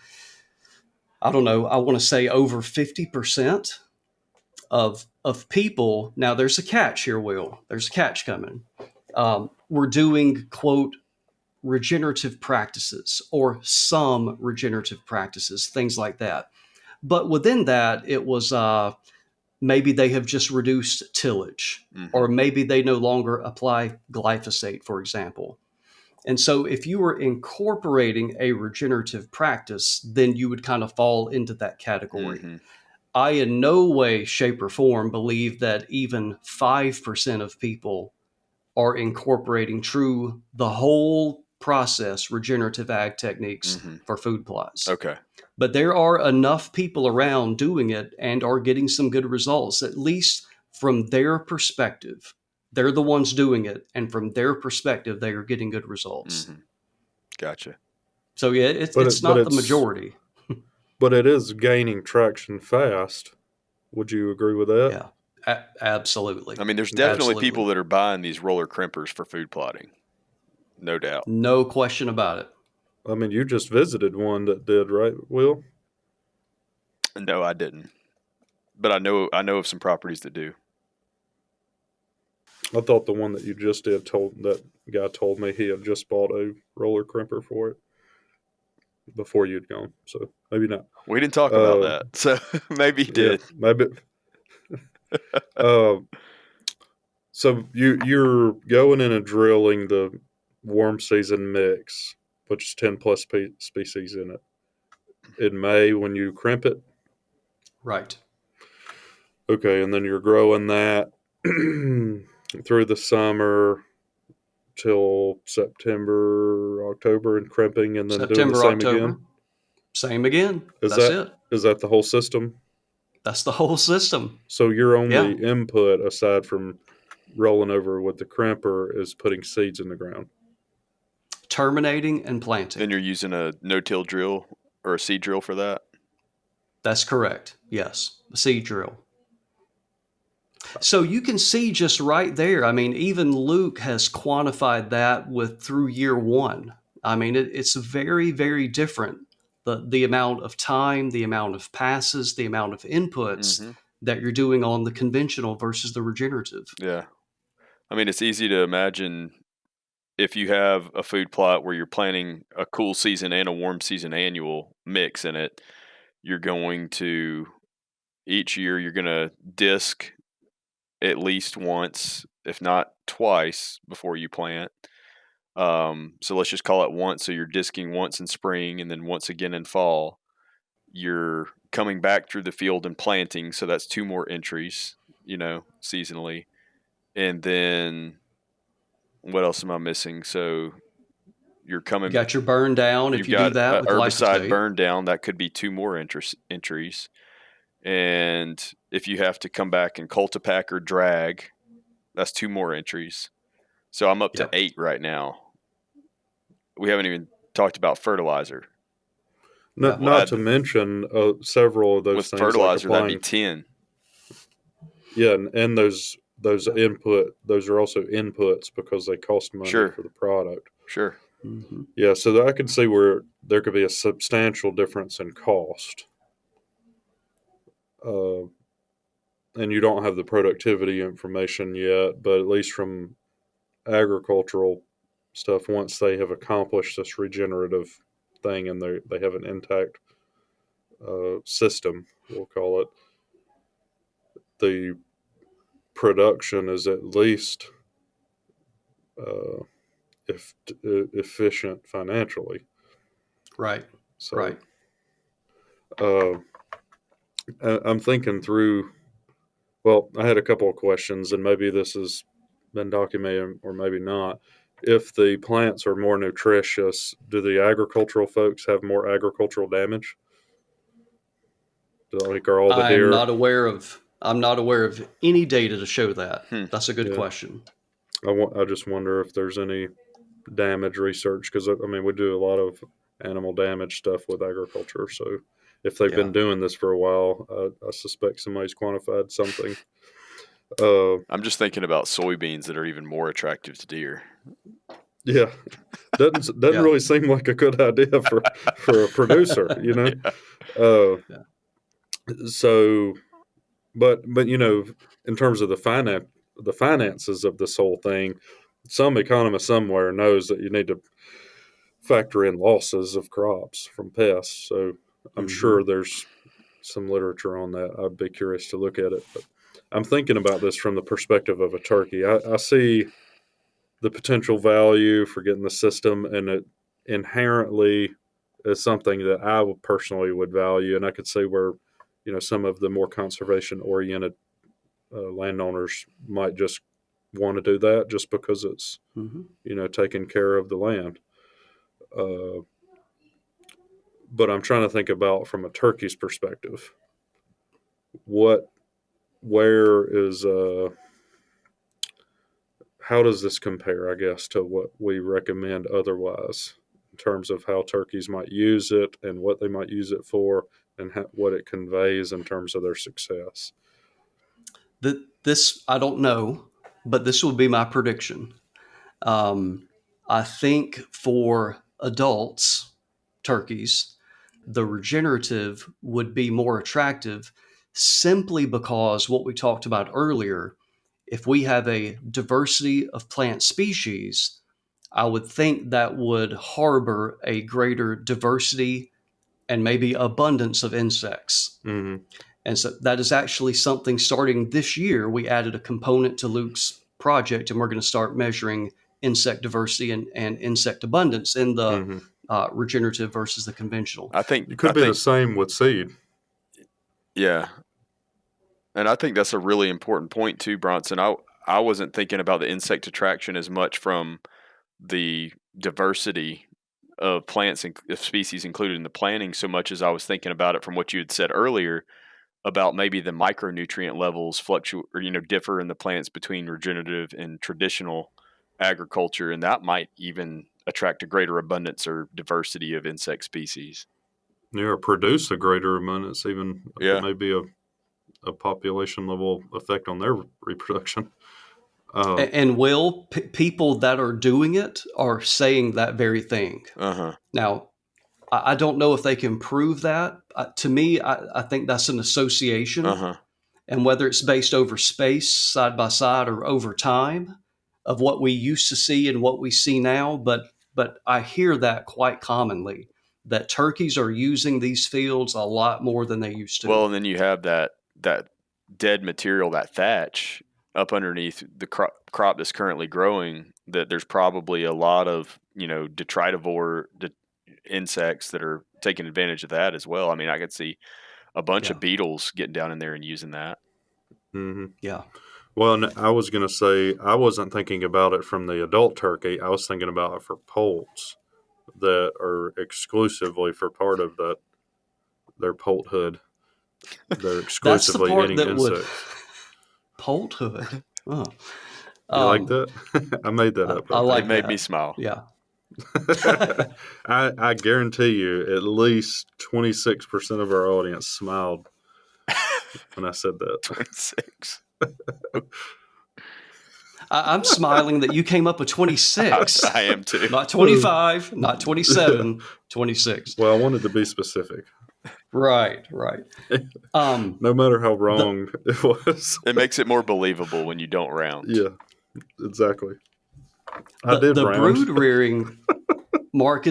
don't know, I want to say over 50% of people. Now there's a catch here, Will. There's a catch coming. We're doing, quote, regenerative practices or some regenerative practices, things like that. But within that, it was maybe they have just reduced tillage, or maybe they no longer apply glyphosate, for example. And so if you were incorporating a regenerative practice, then you would kind of fall into that category. I in no way, shape, or form believe that even 5% of people are incorporating the whole process, regenerative ag techniques for food plots. Okay. But there are enough people around doing it and are getting some good results, at least from their perspective. They're the ones doing it, and from their perspective, they are getting good results. Gotcha. So yeah, it's not the majority. But it is gaining traction fast. Would you agree with that? Yeah, absolutely. I mean, there's definitely people that are buying these roller crimpers for food plotting. No doubt. No question about it. I mean, you just visited one that did, right, Will? No, I didn't. But I know of some properties that do. I thought the one that you just did that guy told me he had just bought a roller crimper for it before you'd gone. So maybe not. We didn't talk about that. So maybe he did. Yeah, maybe. So you're going in and drilling the warm season mix, which is 10 plus species in it, in May when you crimp it. Right. Okay, and then you're growing that through the summer till September, October, and crimping, and then doing the same October. again. Same again. That's it. Is that the whole system? That's the whole system. So your only input, aside from rolling over with the crimper, is putting seeds in the ground. Terminating and planting. Then you're using a no-till drill or a seed drill for that? That's correct. Yes, a seed drill. So you can see just right there. I mean, even Luke has quantified that through year one. I mean, it's very, very different. The amount of time, the amount of passes, the amount of inputs that you're doing on the conventional versus the regenerative. Yeah. I mean, it's easy to imagine if you have a food plot where you're planting a cool season and a warm season annual mix in it, you're going to, each year, you're going to disc at least once, if not twice, before you plant. So let's just call it once. So you're disking once in spring and then once again in fall. You're coming back through the field and planting. So that's 2 more entries, seasonally. And then what else am I missing? So you're coming. You got your burn down. If you do that with herbicide burn down, that could be 2 more entries. And if you have to come back and cultipack or drag, that's 2 more entries. So I'm up to 8 right now. We haven't even talked about fertilizer. Not to mention several of those with things. With fertilizer, like that'd be 10. Yeah, and those those are also inputs because they cost money for the product. Sure. Mm-hmm. Yeah, so I can see where there could be a substantial difference in cost. And you don't have the productivity information yet, but at least from agricultural stuff, once they have accomplished this regenerative thing and they have an intact system, we'll call it, the production is at least efficient financially. Right. So, right. I'm thinking through. Well, I had a couple of questions, and maybe this has been documented or maybe not. If the plants are more nutritious, do the agricultural folks have more agricultural damage? Like, are all the deer? I'm not aware of any data to show that. That's a good question. I just wonder if there's any damage research, because I mean we do a lot of animal damage stuff with agriculture. So if they've been doing this for a while, I suspect somebody's quantified something. I'm just thinking about soybeans that are even more attractive to deer. Yeah, doesn't really seem like a good idea for a producer, you know. Yeah. So, but you know, in terms of the finances of this whole thing, some economist somewhere knows that you need to factor in losses of crops from pests. So I'm sure there's some literature on that. I'd be curious to look at it, but I'm thinking about this from the perspective of a turkey. I see the potential value for getting the system, and it inherently is something that I personally would value. And I could see where, you know, some of the more conservation oriented landowners might just want to do that just because it's, you know, taking care of the land. But I'm trying to think about from a turkey's perspective, where is, how does this compare, I guess, to what we recommend otherwise in terms of how turkeys might use it and what they might use it for and what it conveys in terms of their success? This, I don't know, but this will be my prediction. I think for adults, turkeys, the regenerative would be more attractive simply because what we talked about earlier, if we have a diversity of plant species, I would think that would harbor a greater diversity and maybe abundance of insects. Mm-hmm. And so that is actually something starting this year. We added a component to Luke's project, and we're going to start measuring insect diversity and insect abundance in the regenerative versus the conventional. I think it could be the same with seed. Yeah. And I think that's a really important point too, Bronson. I wasn't thinking about the insect attraction as much from the diversity of plants and species included in the planting so much as I was thinking about it from what you had said earlier about maybe the micronutrient levels fluctuate or, you know, differ in the plants between regenerative and traditional agriculture, and that might even attract a greater abundance or diversity of insect species. Yeah, or produce a greater abundance, even maybe a population level effect on their reproduction. And people that are doing it are saying that very thing. Now, I don't know if they can prove that. To me, I think that's an association. And whether it's based over space, side by side, or over time of what we used to see and what we see now. But I hear that quite commonly, that turkeys are using these fields a lot more than they used to. Well, and then you have that dead material, that thatch up underneath the crop that's currently growing, that there's probably a lot of, you know, detritivore insects that are taking advantage of that as well. I mean, I could see a bunch of beetles getting down in there and using that. Yeah. Well, I was going to say, I wasn't thinking about it from the adult turkey. I was thinking about it for poults that are exclusively for part of their poulthood. They're exclusively eating insects. Poulthood? Oh. You like that? I made that up. I like it made that. me smile. Yeah. I guarantee you at least 26% of our audience smiled when I said that. 26. I'm smiling that you came up with 26. I am too. Not 25, not 27, 26. Well, I wanted to be specific. Right. No matter how wrong it was. It makes it more believable when you don't round. Yeah, exactly. The brood rearing, Mark,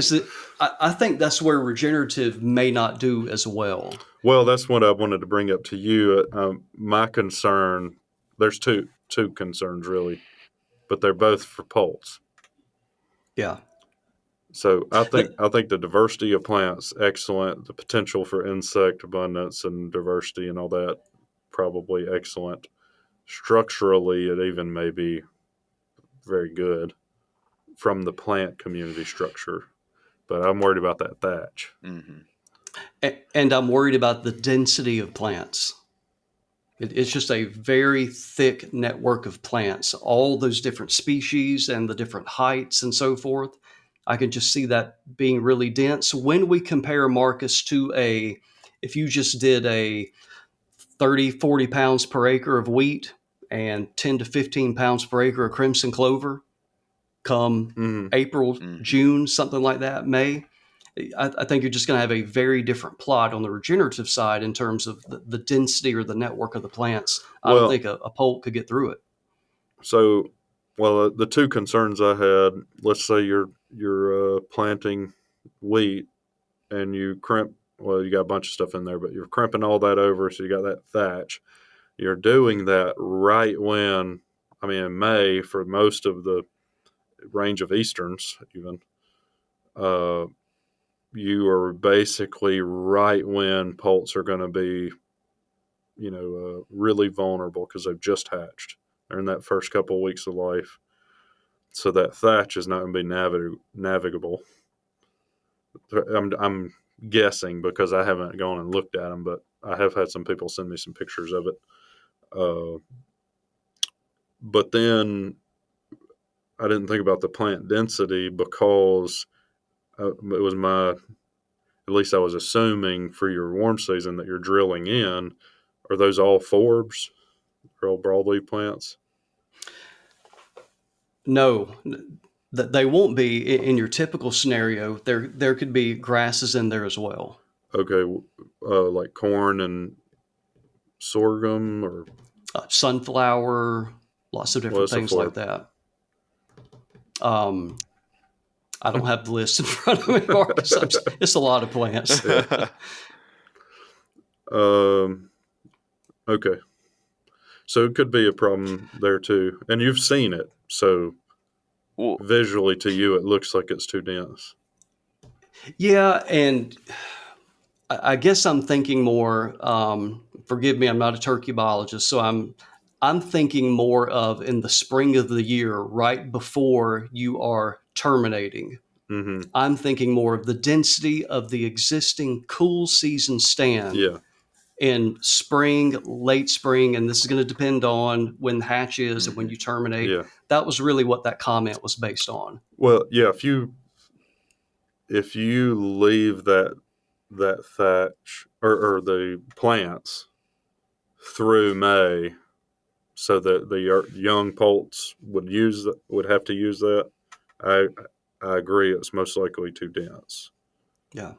I think that's where regenerative may not do as well. Well, that's what I wanted to bring up to you. My concern, there's two concerns really, but they're both for poults. Yeah. So I think the diversity of plants, excellent. The potential for insect abundance and diversity and all that, probably excellent. Structurally, it even may be very good from the plant community structure. But I'm worried about that thatch. And I'm worried about the density of plants. It's just a very thick network of plants, all those different species and the different heights and so forth. I can just see that being really dense. When we compare, Marcus, to if you just did a 30, 40 pounds per acre of wheat and 10 to 15 pounds per acre of crimson clover come April, June, something like that, May, I think you're just going to have a very different plot on the regenerative side in terms of the density or the network of the plants. I don't think a poult could get through it. So, the two concerns I had, let's say you're planting wheat and you crimp, you got a bunch of stuff in there, but you're crimping all that over, so you got that thatch. You're doing that right when, in May for most of the range of easterns even, you are basically right when poults are going to be, really vulnerable because they've just hatched. They're in that first couple of weeks of life. So that thatch is not going to be navigable. I'm guessing because I haven't gone and looked at them, but I have had some people send me some pictures of it. But then I didn't think about the plant density because it was at least I was assuming for your warm season that you're drilling in. Are those all forbs or all broadleaf plants? No, they won't be in your typical scenario. There could be grasses in there as well. Okay, like corn and sorghum or sunflower, lots of different things like that. I don't have the list in front of me, Marcus. It's a lot of plants. Yeah. Okay. So it could be a problem there too. And you've seen it. So visually to you, it looks like it's too dense. Yeah. And I guess I'm thinking more, forgive me, I'm not a turkey biologist. So I'm thinking more of in the spring of the year, right before you are terminating. Mm-hmm. I'm thinking more of the density of the existing cool season stand. Yeah. In spring, late spring, and this is going to depend on when the hatch is and when you terminate. Yeah. That was really what that comment was based on. Well, yeah, if you leave that thatch or the plants through May, so that the young poults would have to use that, I agree. It's most likely too dense. Yeah.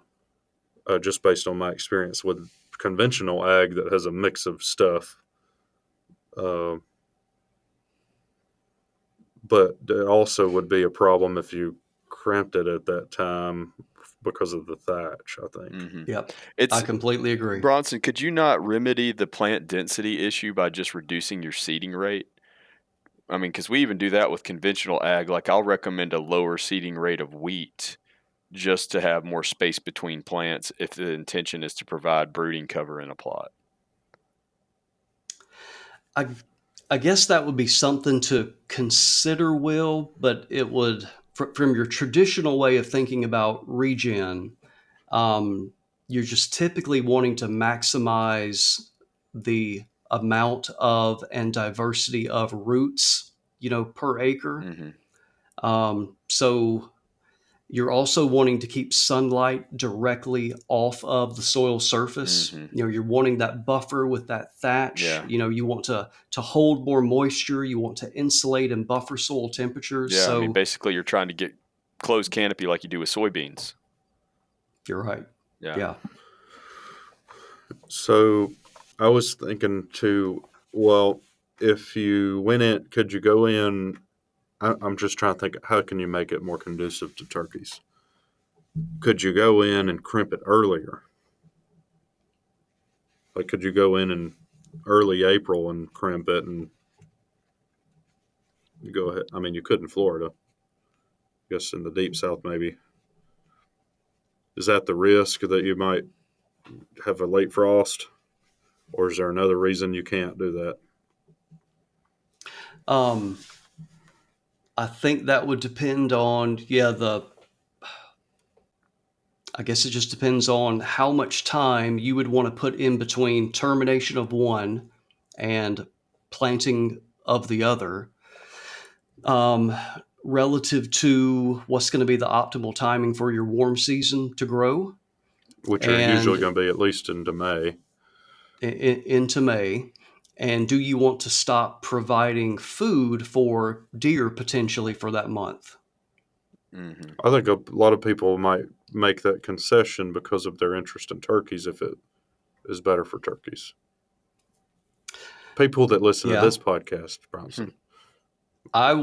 Just based on my experience with conventional ag that has a mix of stuff. But it also would be a problem if you crimped it at that time because of the thatch, I think. Mm-hmm. Yep. I completely agree. Bronson, could you not remedy the plant density issue by just reducing your seeding rate? Because we even do that with conventional ag. Like I'll recommend a lower seeding rate of wheat just to have more space between plants if the intention is to provide brooding cover in a plot. I guess that would be something to consider, Will, but it would, from your traditional way of thinking about regen, you're just typically wanting to maximize the amount of and diversity of roots, per acre. Mm-hmm. So you're also wanting to keep sunlight directly off of the soil surface. Mm-hmm. You're wanting that buffer with that thatch. Yeah. You want to hold more moisture. You want to insulate and buffer soil temperatures. Yeah, so, basically you're trying to get closed canopy like you do with soybeans. You're right. Yeah. So I was thinking too, if you went in, could you go in? I'm just trying to think, how can you make it more conducive to turkeys? Could you go in and crimp it earlier? Like, could you go in early April and crimp it and you go ahead? You could in Florida. I guess in the deep south maybe. Is that the risk that you might have a late frost? Or is there another reason you can't do that? I think that would depend on, I guess it just depends on how much time you would want to put in between termination of one and planting of the other, relative to what's going to be the optimal timing for your warm season to grow. Which are usually going to be at least into May. Into May. And do you want to stop providing food for deer potentially for that month? Mm-hmm. I think a lot of people might make that concession because of their interest in turkeys if it is better for turkeys. People that listen to this podcast, Bronson. I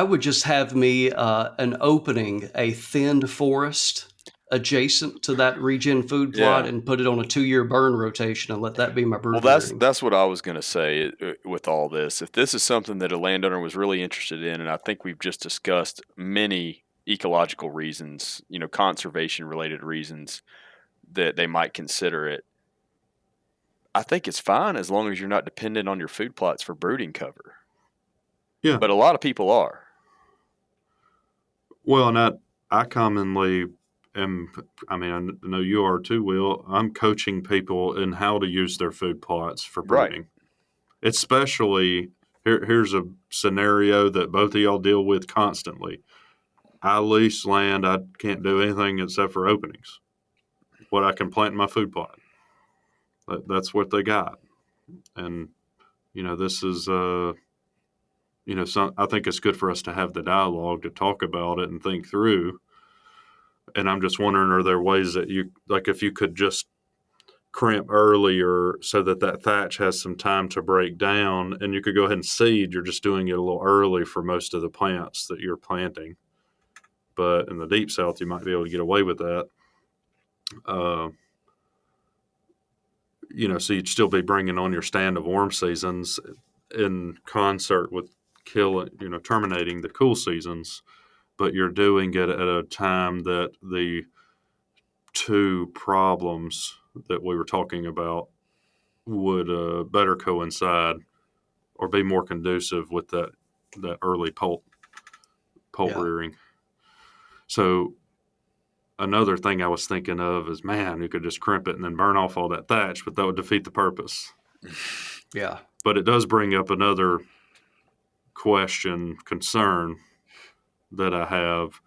would just have me an opening, a thinned forest adjacent to that regen food plot, and put it on a 2-year burn rotation and let that be my brood rearing. That's what I was going to say with all this. If this is something that a landowner was really interested in, and I think we've just discussed many ecological reasons, conservation related reasons that they might consider it, I think it's fine as long as you're not dependent on your food plots for brooding cover. Yeah. But a lot of people are. Well, and I commonly am, I know you are too, Will. I'm coaching people in how to use their food plots for brooding. Right. Especially, here's a scenario that both of y'all deal with constantly. I lease land. I can't do anything except for openings. What I can plant in my food plot. That's what they got. And, this is, I think it's good for us to have the dialogue to talk about it and think through. And I'm just wondering, are there ways that if you could just crimp earlier so that thatch has some time to break down and you could go ahead and seed, you're just doing it a little early for most of the plants that you're planting. But in the deep south, you might be able to get away with that. So you'd still be bringing on your stand of warm seasons in concert with terminating the cool seasons, but you're doing it at a time that the two problems that we were talking about would better coincide or be more conducive with that early poult rearing. So another thing I was thinking of is, man, you could just crimp it and then burn off all that thatch, but that would defeat the purpose. Yeah. But it does bring up another concern that I have.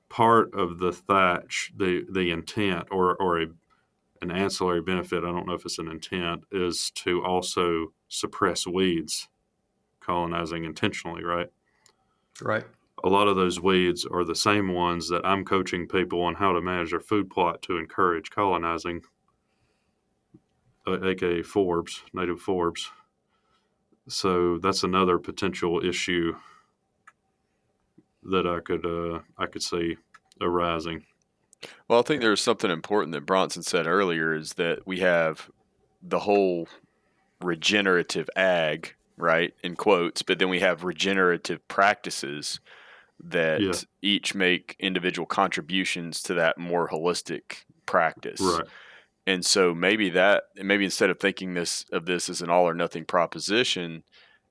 Part of the thatch, the intent or an ancillary benefit, I don't know if it's an intent, is to also suppress weeds colonizing intentionally, right? Right. A lot of those weeds are the same ones that I'm coaching people on how to manage their food plot to encourage colonizing, aka forbs, native forbs. So that's another potential issue that I could see arising. Well, I think there's something important that Bronson said earlier is that we have the whole regenerative ag, right, in quotes, but then we have regenerative practices that each make individual contributions to that more holistic practice. Right. And so maybe instead of thinking of this as an all or nothing proposition,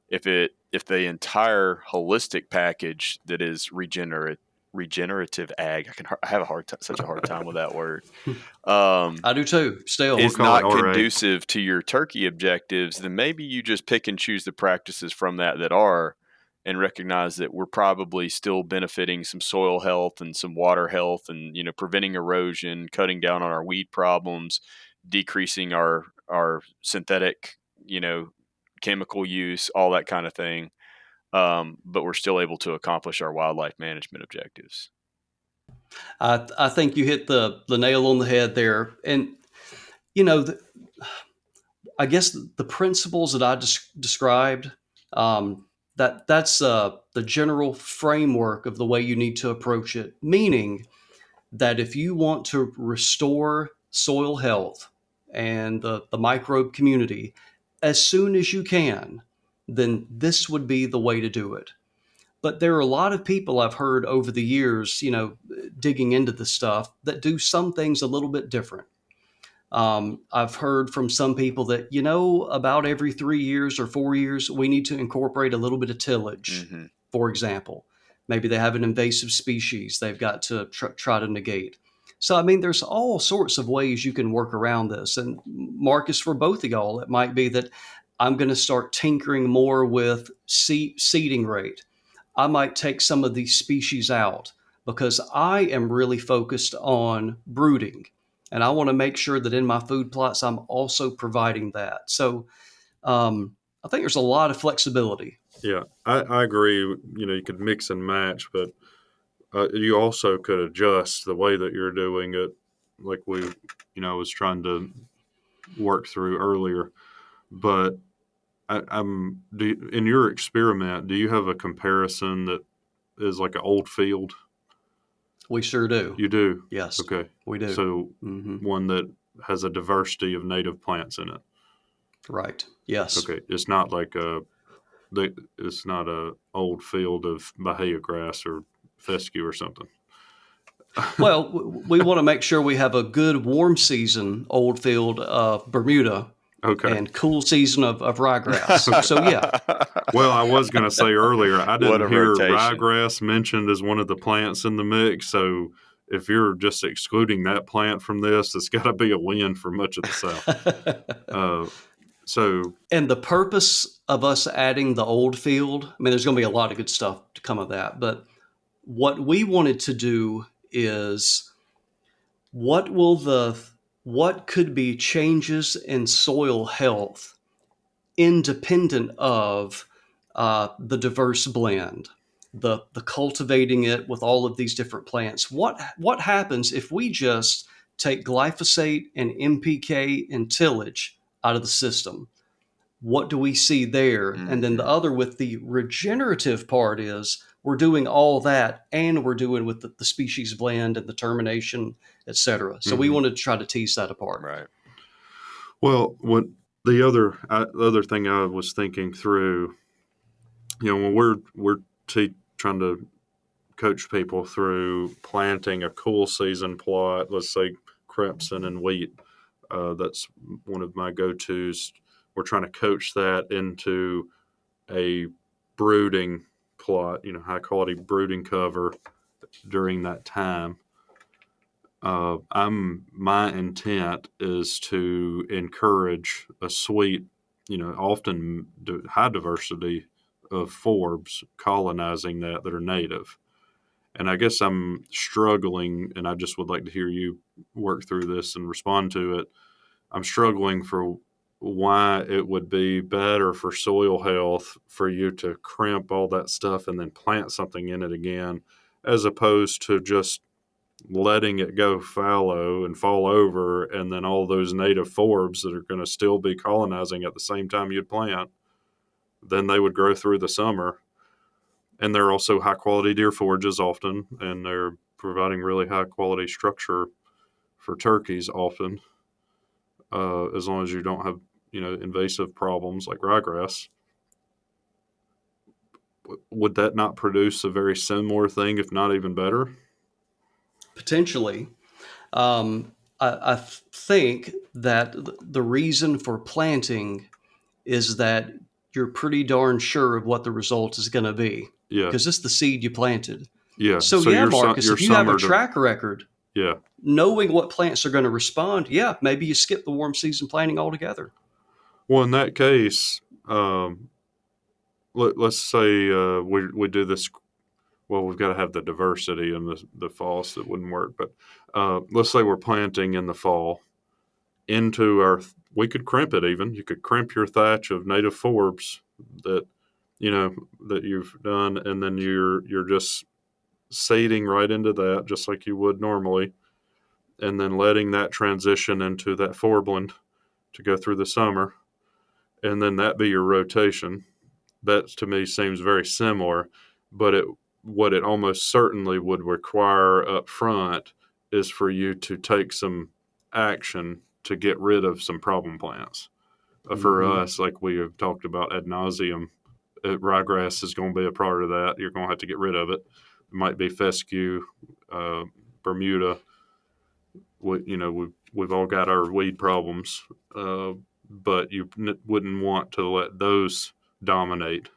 if the entire holistic package that is regenerative ag, I have such a hard time with that word. I do too. Still, is not conducive to your turkey objectives, then maybe you just pick and choose the practices from that are, and recognize that we're probably still benefiting some soil health and some water health, and preventing erosion, cutting down on our weed problems, decreasing our synthetic chemical use, all that kind of thing. But we're still able to accomplish our wildlife management objectives. I think you hit the nail on the head there. And, I guess the principles that I described, that's the general framework of the way you need to approach it, meaning that if you want to restore soil health and the microbe community as soon as you can, then this would be the way to do it. But there are a lot of people I've heard over the years, digging into this stuff, that do some things a little bit different. I've heard from some people that, about every 3 years or 4 years, we need to incorporate a little bit of tillage, for example. Maybe they have an invasive species they've got to try to negate. So, there's all sorts of ways you can work around this. And Marcus, for both of y'all, it might be that I'm going to start tinkering more with seeding rate. I might take some of these species out because I am really focused on brooding. And I want to make sure that in my food plots, I'm also providing that. So I think there's a lot of flexibility. Yeah, I agree. You could mix and match, but you also could adjust the way that you're doing it, like we, was trying to work through earlier. But in your experiment, do you have a comparison that is like an old field? We sure do. You do? Yes. Okay. We do. So one that has a diversity of native plants in it. Right. Yes. Okay. It's not like it's not a old field of Bahia grass or fescue or something. Well, we want to make sure we have a good warm season old field of Bermuda. Okay. And cool season of ryegrass. So, yeah. Well, I was going to say earlier, I didn't hear rotation. ryegrass mentioned as one of the plants in the mix. So if you're just excluding that plant from this, it's got to be a win for much of the South. And the purpose of us adding the old field, I mean, there's going to be a lot of good stuff to come of that. But what we wanted to do is what could be changes in soil health independent of the diverse blend, the cultivating it with all of these different plants? What happens if we just take glyphosate and NPK and tillage out of the system? What do we see there? Mm-hmm. And then the other with the regenerative part is we're doing all that, and we're doing with the species blend and the termination, et cetera. So we wanted to try to tease that apart. Right. Well, what the other thing I was thinking through, when we're trying to coach people through planting a cool season plot, let's say Crepson and wheat, that's one of my go-tos. We're trying to coach that into a brooding plot, high quality brooding cover during that time. My intent is to encourage a sweet, often high diversity of forbs colonizing that are native. And I guess I'm struggling, and I just would like to hear you work through this and respond to it. I'm struggling for why it would be better for soil health for you to crimp all that stuff and then plant something in it again, as opposed to just letting it go fallow and fall over, and then all those native forbs that are going to still be colonizing at the same time you'd plant, then they would grow through the summer. And they're also high quality deer forages often, and they're providing really high quality structure for turkeys often, as long as you don't have invasive problems like ryegrass. Would that not produce a very similar thing, if not even better? Potentially. I think that the reason for planting is that you're pretty darn sure of what the result is going to be. Yeah. Because it's the seed you planted. Yeah. So yeah, Marcus, if you have a track record, yeah, knowing what plants are going to respond, yeah, maybe you skip the warm season planting altogether. Well, in that case, let's say we do this. Well, we've got to have the diversity in the fall, so it wouldn't work. But let's say we're planting in the fall into we could crimp it even. You could crimp your thatch of native forbs that you've done, and then you're just seeding right into that, just like you would normally, and then letting that transition into that forbland to go through the summer, and then that be your rotation. That to me seems very similar, but what it almost certainly would require up front is for you to take some action to get rid of some problem plants. For us, like we have talked about ad nauseum, ryegrass is going to be a part of that. You're going to have to get rid of it. It might be fescue, Bermuda. We've all got our weed problems, but you wouldn't want to let those dominate.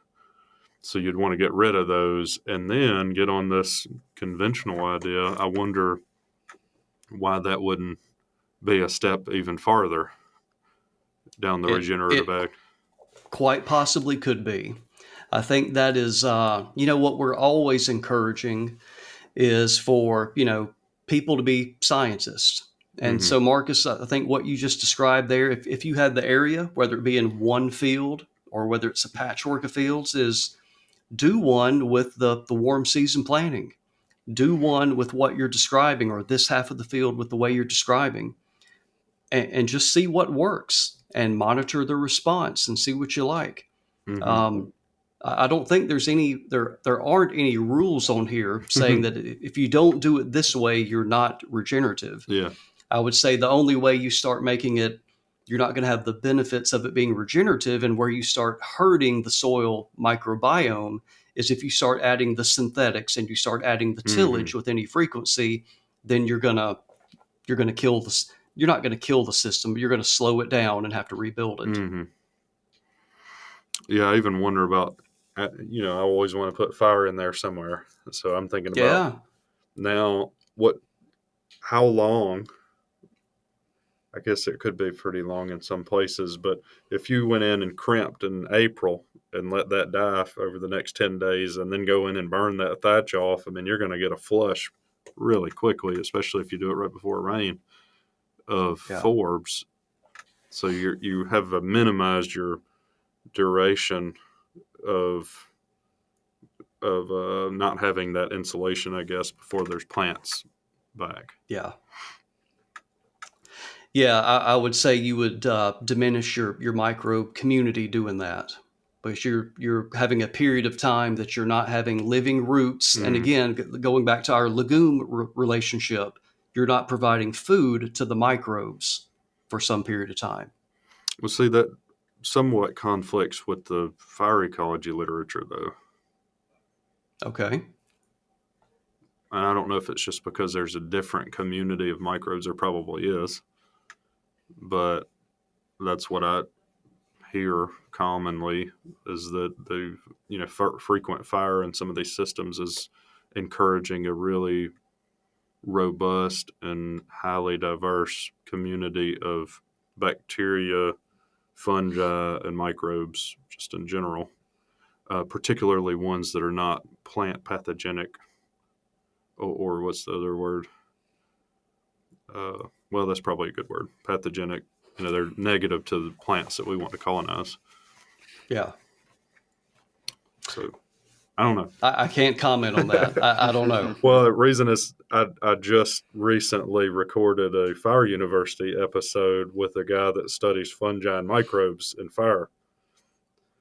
So you'd want to get rid of those and then get on this conventional idea. I wonder why that wouldn't be a step even farther down the regenerative ag. Quite possibly could be. I think that is, what we're always encouraging is for, people to be scientists. And so, Marcus, I think what you just described there, if you had the area, whether it be in one field or whether it's a patchwork of fields, is do one with the warm season planting. Do one with what you're describing, or this half of the field with the way you're describing, and just see what works and monitor the response and see what you like. I don't think there aren't any rules on here saying that if you don't do it this way, you're not regenerative. Yeah. I would say the only way you start making it, you're not going to have the benefits of it being regenerative, and where you start hurting the soil microbiome is if you start adding the synthetics and you start adding the tillage with any frequency. Then you're going to kill this. You're not going to kill the system. You're going to slow it down and have to rebuild it. Yeah, I even wonder about, I always want to put fire in there somewhere. So I'm thinking about now how long. I guess it could be pretty long in some places, but if you went in and crimped in April and let that die over the next 10 days and then go in and burn that thatch off, I mean, you're going to get a flush really quickly, especially if you do it right before rain of forbs. So you have minimized your duration of not having that insulation, I guess, before there's plants back. Yeah, I would say you would diminish your microbe community doing that, because you're having a period of time that you're not having living roots. And again, going back to our legume relationship, you're not providing food to the microbes for some period of time. Well, see, that somewhat conflicts with the fire ecology literature, though. Okay. And I don't know if it's just because there's a different community of microbes. There probably is. But that's what I hear commonly, is that the frequent fire in some of these systems is encouraging a really robust and highly diverse community of bacteria, fungi, and microbes just in general, particularly ones that are not plant pathogenic, or what's the other word? Well, that's probably a good word. Pathogenic. They're negative to the plants that we want to colonize. Yeah. So, I don't know. I can't comment on that. I don't know. Well, the reason is I just recently recorded a Fire University episode with a guy that studies fungi and microbes in fire.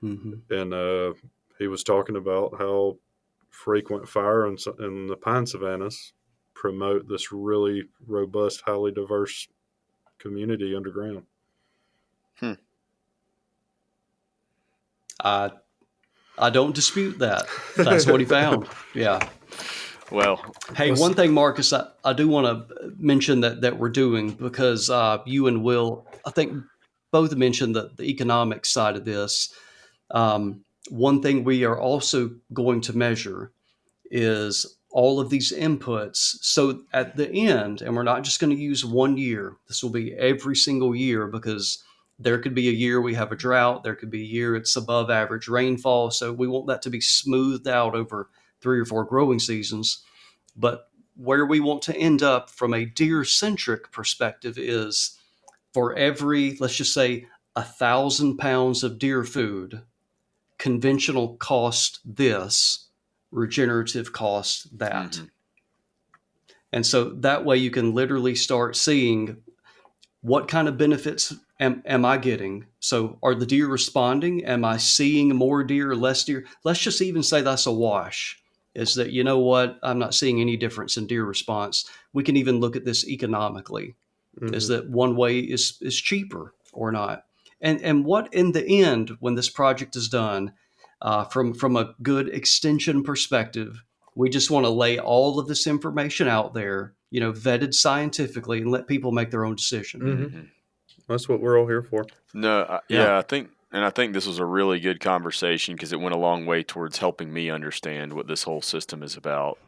And he was talking about how frequent fire in the pine savannas promote this really robust, highly diverse community underground. I don't dispute that. That's what he found. Yeah. Well, hey, one thing, Marcus, I do want to mention that we're doing, because you and Will, I think, both mentioned the economic side of this. One thing we are also going to measure is all of these inputs. So at the end, and we're not just going to use 1 year, this will be every single year, because there could be a year we have a drought. There could be a year it's above average rainfall. So we want that to be smoothed out over 3 or 4 growing seasons. But where we want to end up from a deer-centric perspective is, for every, let's just say, 1,000 pounds of deer food, conventional cost this, regenerative cost that. And so that way you can literally start seeing what kind of benefits am I getting? So are the deer responding? Am I seeing more deer or less deer? Let's just even say that's a wash. Is that, you know what, I'm not seeing any difference in deer response. We can even look at this economically. Is that one way is cheaper or not? And what, in the end, when this project is done, from a good extension perspective, we just want to lay all of this information out there, vetted scientifically, and let people make their own decision. That's what we're all here for. No, I think this was a really good conversation, because it went a long way towards helping me understand what this whole system is about.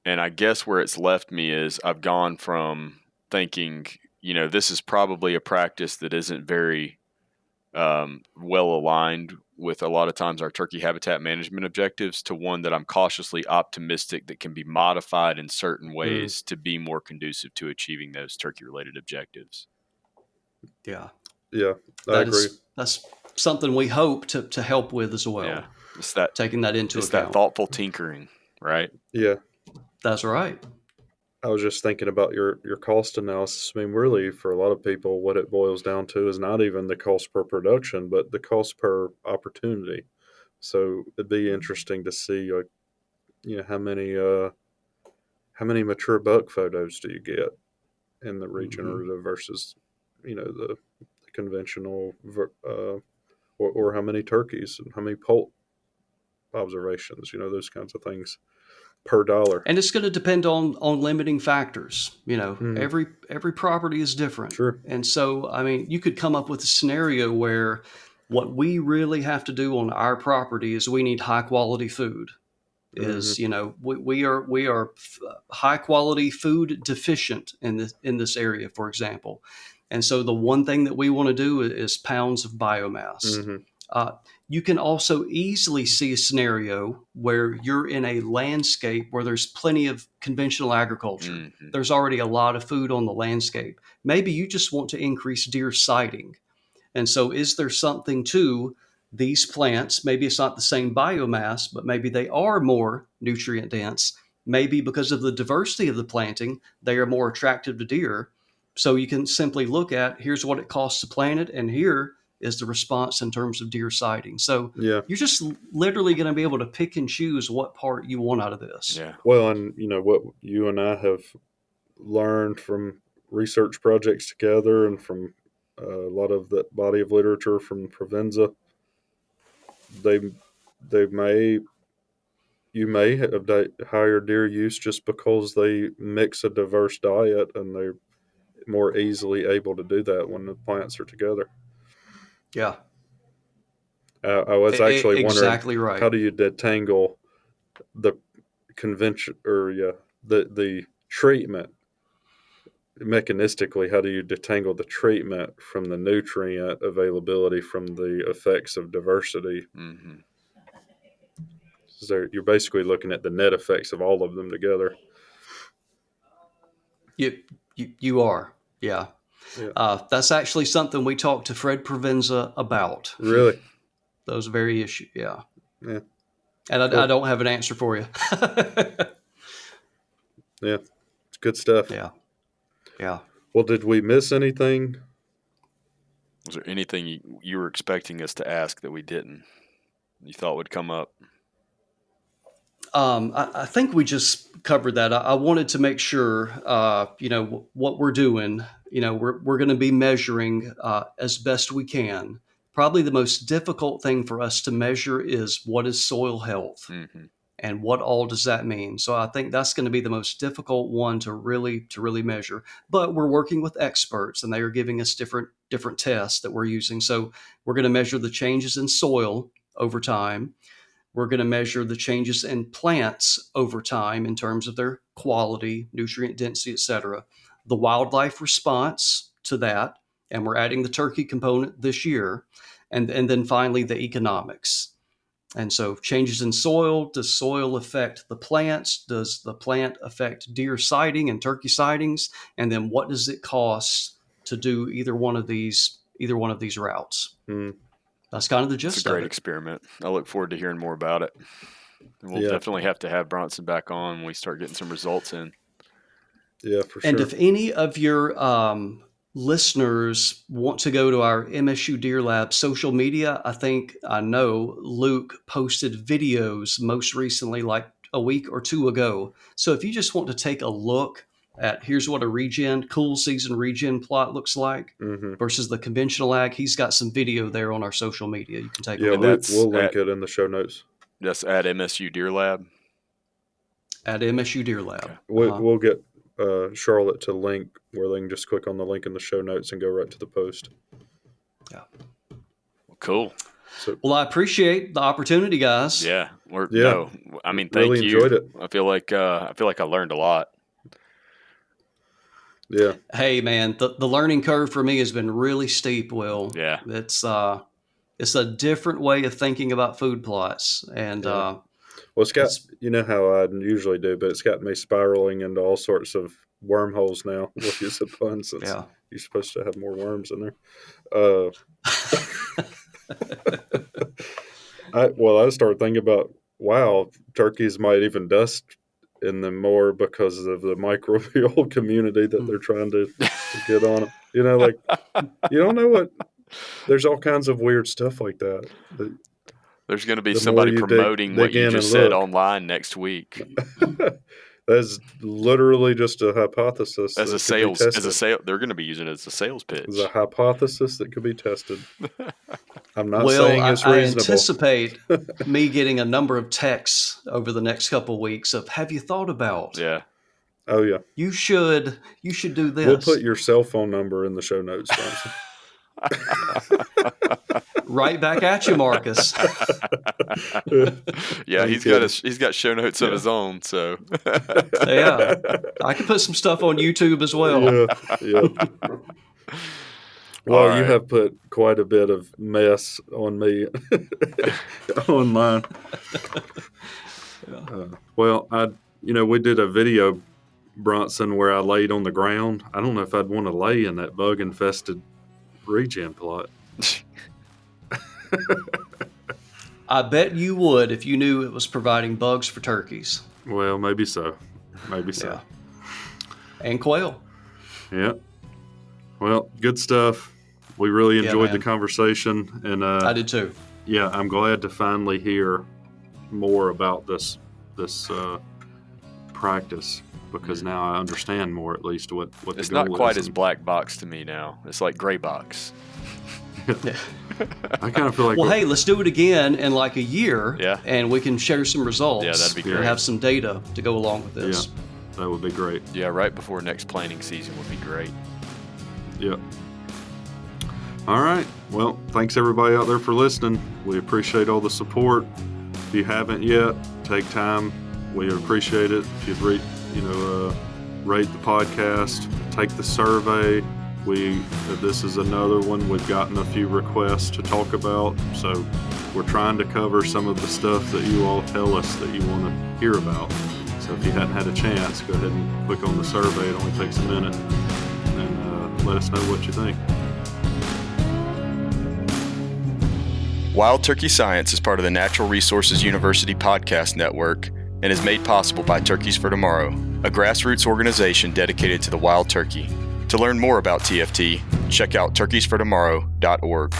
And I guess where it's left me is I've gone from thinking, this is probably a practice that isn't very well aligned with a lot of times our turkey habitat management objectives to one that I'm cautiously optimistic that can be modified in certain ways to be more conducive to achieving those turkey related objectives. Yeah. Yeah, I agree. That's something we hope to help with as well. Yeah. It's that, taking that into it's account. that thoughtful tinkering, right? Yeah. That's right. I was just thinking about your cost analysis. I mean, really, for a lot of people, what it boils down to is not even the cost per production, but the cost per opportunity. So it'd be interesting to see, like, how many mature buck photos do you get in the regenerative versus, the conventional, or how many turkeys and how many poult observations, those kinds of things per dollar. And it's going to depend on limiting factors. Every property is different. Sure. And so, I mean, you could come up with a scenario where what we really have to do on our property is we need high quality food. We are high quality food deficient in this area, for example. And so the one thing that we want to do is pounds of biomass. You can also easily see a scenario where you're in a landscape where there's plenty of conventional agriculture. There's already a lot of food on the landscape. Maybe you just want to increase deer sighting. And so is there something to these plants? Maybe it's not the same biomass, but maybe they are more nutrient dense. Maybe because of the diversity of the planting, they are more attractive to deer. So you can simply look at, here's what it costs to plant it, and here is the response in terms of deer sighting. So you're just literally going to be able to pick and choose what part you want out of this. Yeah. Well, and what you and I have learned from research projects together and from a lot of the body of literature from Provenza, you may have higher deer use just because they mix a diverse diet and they're more easily able to do that when the plants are together. Yeah. I was actually exactly wondering, right. how do you detangle the convention or the treatment mechanistically? How do you detangle the treatment from the nutrient availability from the effects of diversity? So you're basically looking at the net effects of all of them together. You are, yeah. That's actually something we talked to Fred Provenza about. Really? Those very issues, yeah. Yeah. And I don't have an answer for you. Yeah, it's good stuff. Yeah. Well, did we miss anything? Was there anything you were expecting us to ask that we didn't? You thought would come up? I think we just covered that. I wanted to make sure, what we're doing, we're going to be measuring as best we can. Probably the most difficult thing for us to measure is what is soil health and what all does that mean. So I think that's going to be the most difficult one to really measure. But we're working with experts and they are giving us different tests that we're using. So we're going to measure the changes in soil over time. We're going to measure the changes in plants over time in terms of their quality, nutrient density, et cetera. The wildlife response to that, and we're adding the turkey component this year, and then finally the economics. And so changes in soil, does soil affect the plants? Does the plant affect deer sighting and turkey sightings? And then what does it cost to do either one of these routes? That's kind of the gist of it. It's a great experiment. I look forward to hearing more about it. And we'll definitely have to have Bronson back on when we start getting some results in. Yeah, for sure. And if any of your listeners want to go to our MSU Deer Lab social media, I know Luke posted videos most recently, like a week or two ago. So if you just want to take a look at here's what a cool season regen plot looks like versus the conventional ag, he's got some video there on our social media. You can take a look. We'll link it in the show notes. That's at MSU Deer Lab. At MSU Deer Lab. Okay. We'll get Charlotte to link where they can just click on the link in the show notes and go right to the post. Yeah. Well, cool. So, well, I appreciate the opportunity, guys. Yeah. Thank really you. Enjoyed it. I feel like I learned a lot. Yeah. Hey, man, the learning curve for me has been really steep, Will. Yeah. It's a different way of thinking about food plots. And Well, it's got, you know how I usually do, but it's got me spiraling into all sorts of wormholes now. We'll use a pun since you're supposed to have more worms in there. I started thinking about, wow, turkeys might even dust in them more because of the microbial community that they're trying to get on them. You know, like, you don't know what, there's all kinds of weird stuff like that. There's going to be somebody promoting what you just said online next week. That's literally just a hypothesis. They're going to be using it as a sales pitch. It's a hypothesis that could be tested. I'm not saying it's reasonable. I anticipate me getting a number of texts over the next couple of weeks of, have you thought about? Yeah. Oh yeah. You should do this. We'll put your cell phone number in the show notes, Bronson. Right back at you, Marcus. Yeah, he's got show notes of his own, so yeah, I can put some stuff on YouTube as well. Yeah. Well, you have put quite a bit of mess on me online. Well, we did a video, Bronson, where I laid on the ground. I don't know if I'd want to lay in that bug-infested regen plot. I bet you would if you knew it was providing bugs for turkeys. Well, maybe so. Yeah. And quail. Yeah. Well, good stuff. We really enjoyed the conversation, and I did too. Yeah, I'm glad to finally hear more about this practice, because now I understand more, at least what the goal is. It's not quite as black box to me now. It's like gray box. I kind of feel like, well, hey, let's do it again in like a year, and we can share some results. Yeah, that'd be great. And have some data to go along with this. Yeah, that would be great. Yeah, right before next planting season would be great. Yep. All right. Well, thanks everybody out there for listening. We appreciate all the support. If you haven't yet, take time. We appreciate it. If you'd rate the podcast, take the survey. This is another one we've gotten a few requests to talk about, so we're trying to cover some of the stuff that you all tell us that you want to hear about. So if you hadn't had a chance, go ahead and click on the survey. It only takes a minute, and let us know what you think. Wild Turkey Science is part of the Natural Resources University podcast network and is made possible by Turkeys for Tomorrow, a grassroots organization dedicated to the wild turkey. To learn more about TFT, check out turkeysfortomorrow.org.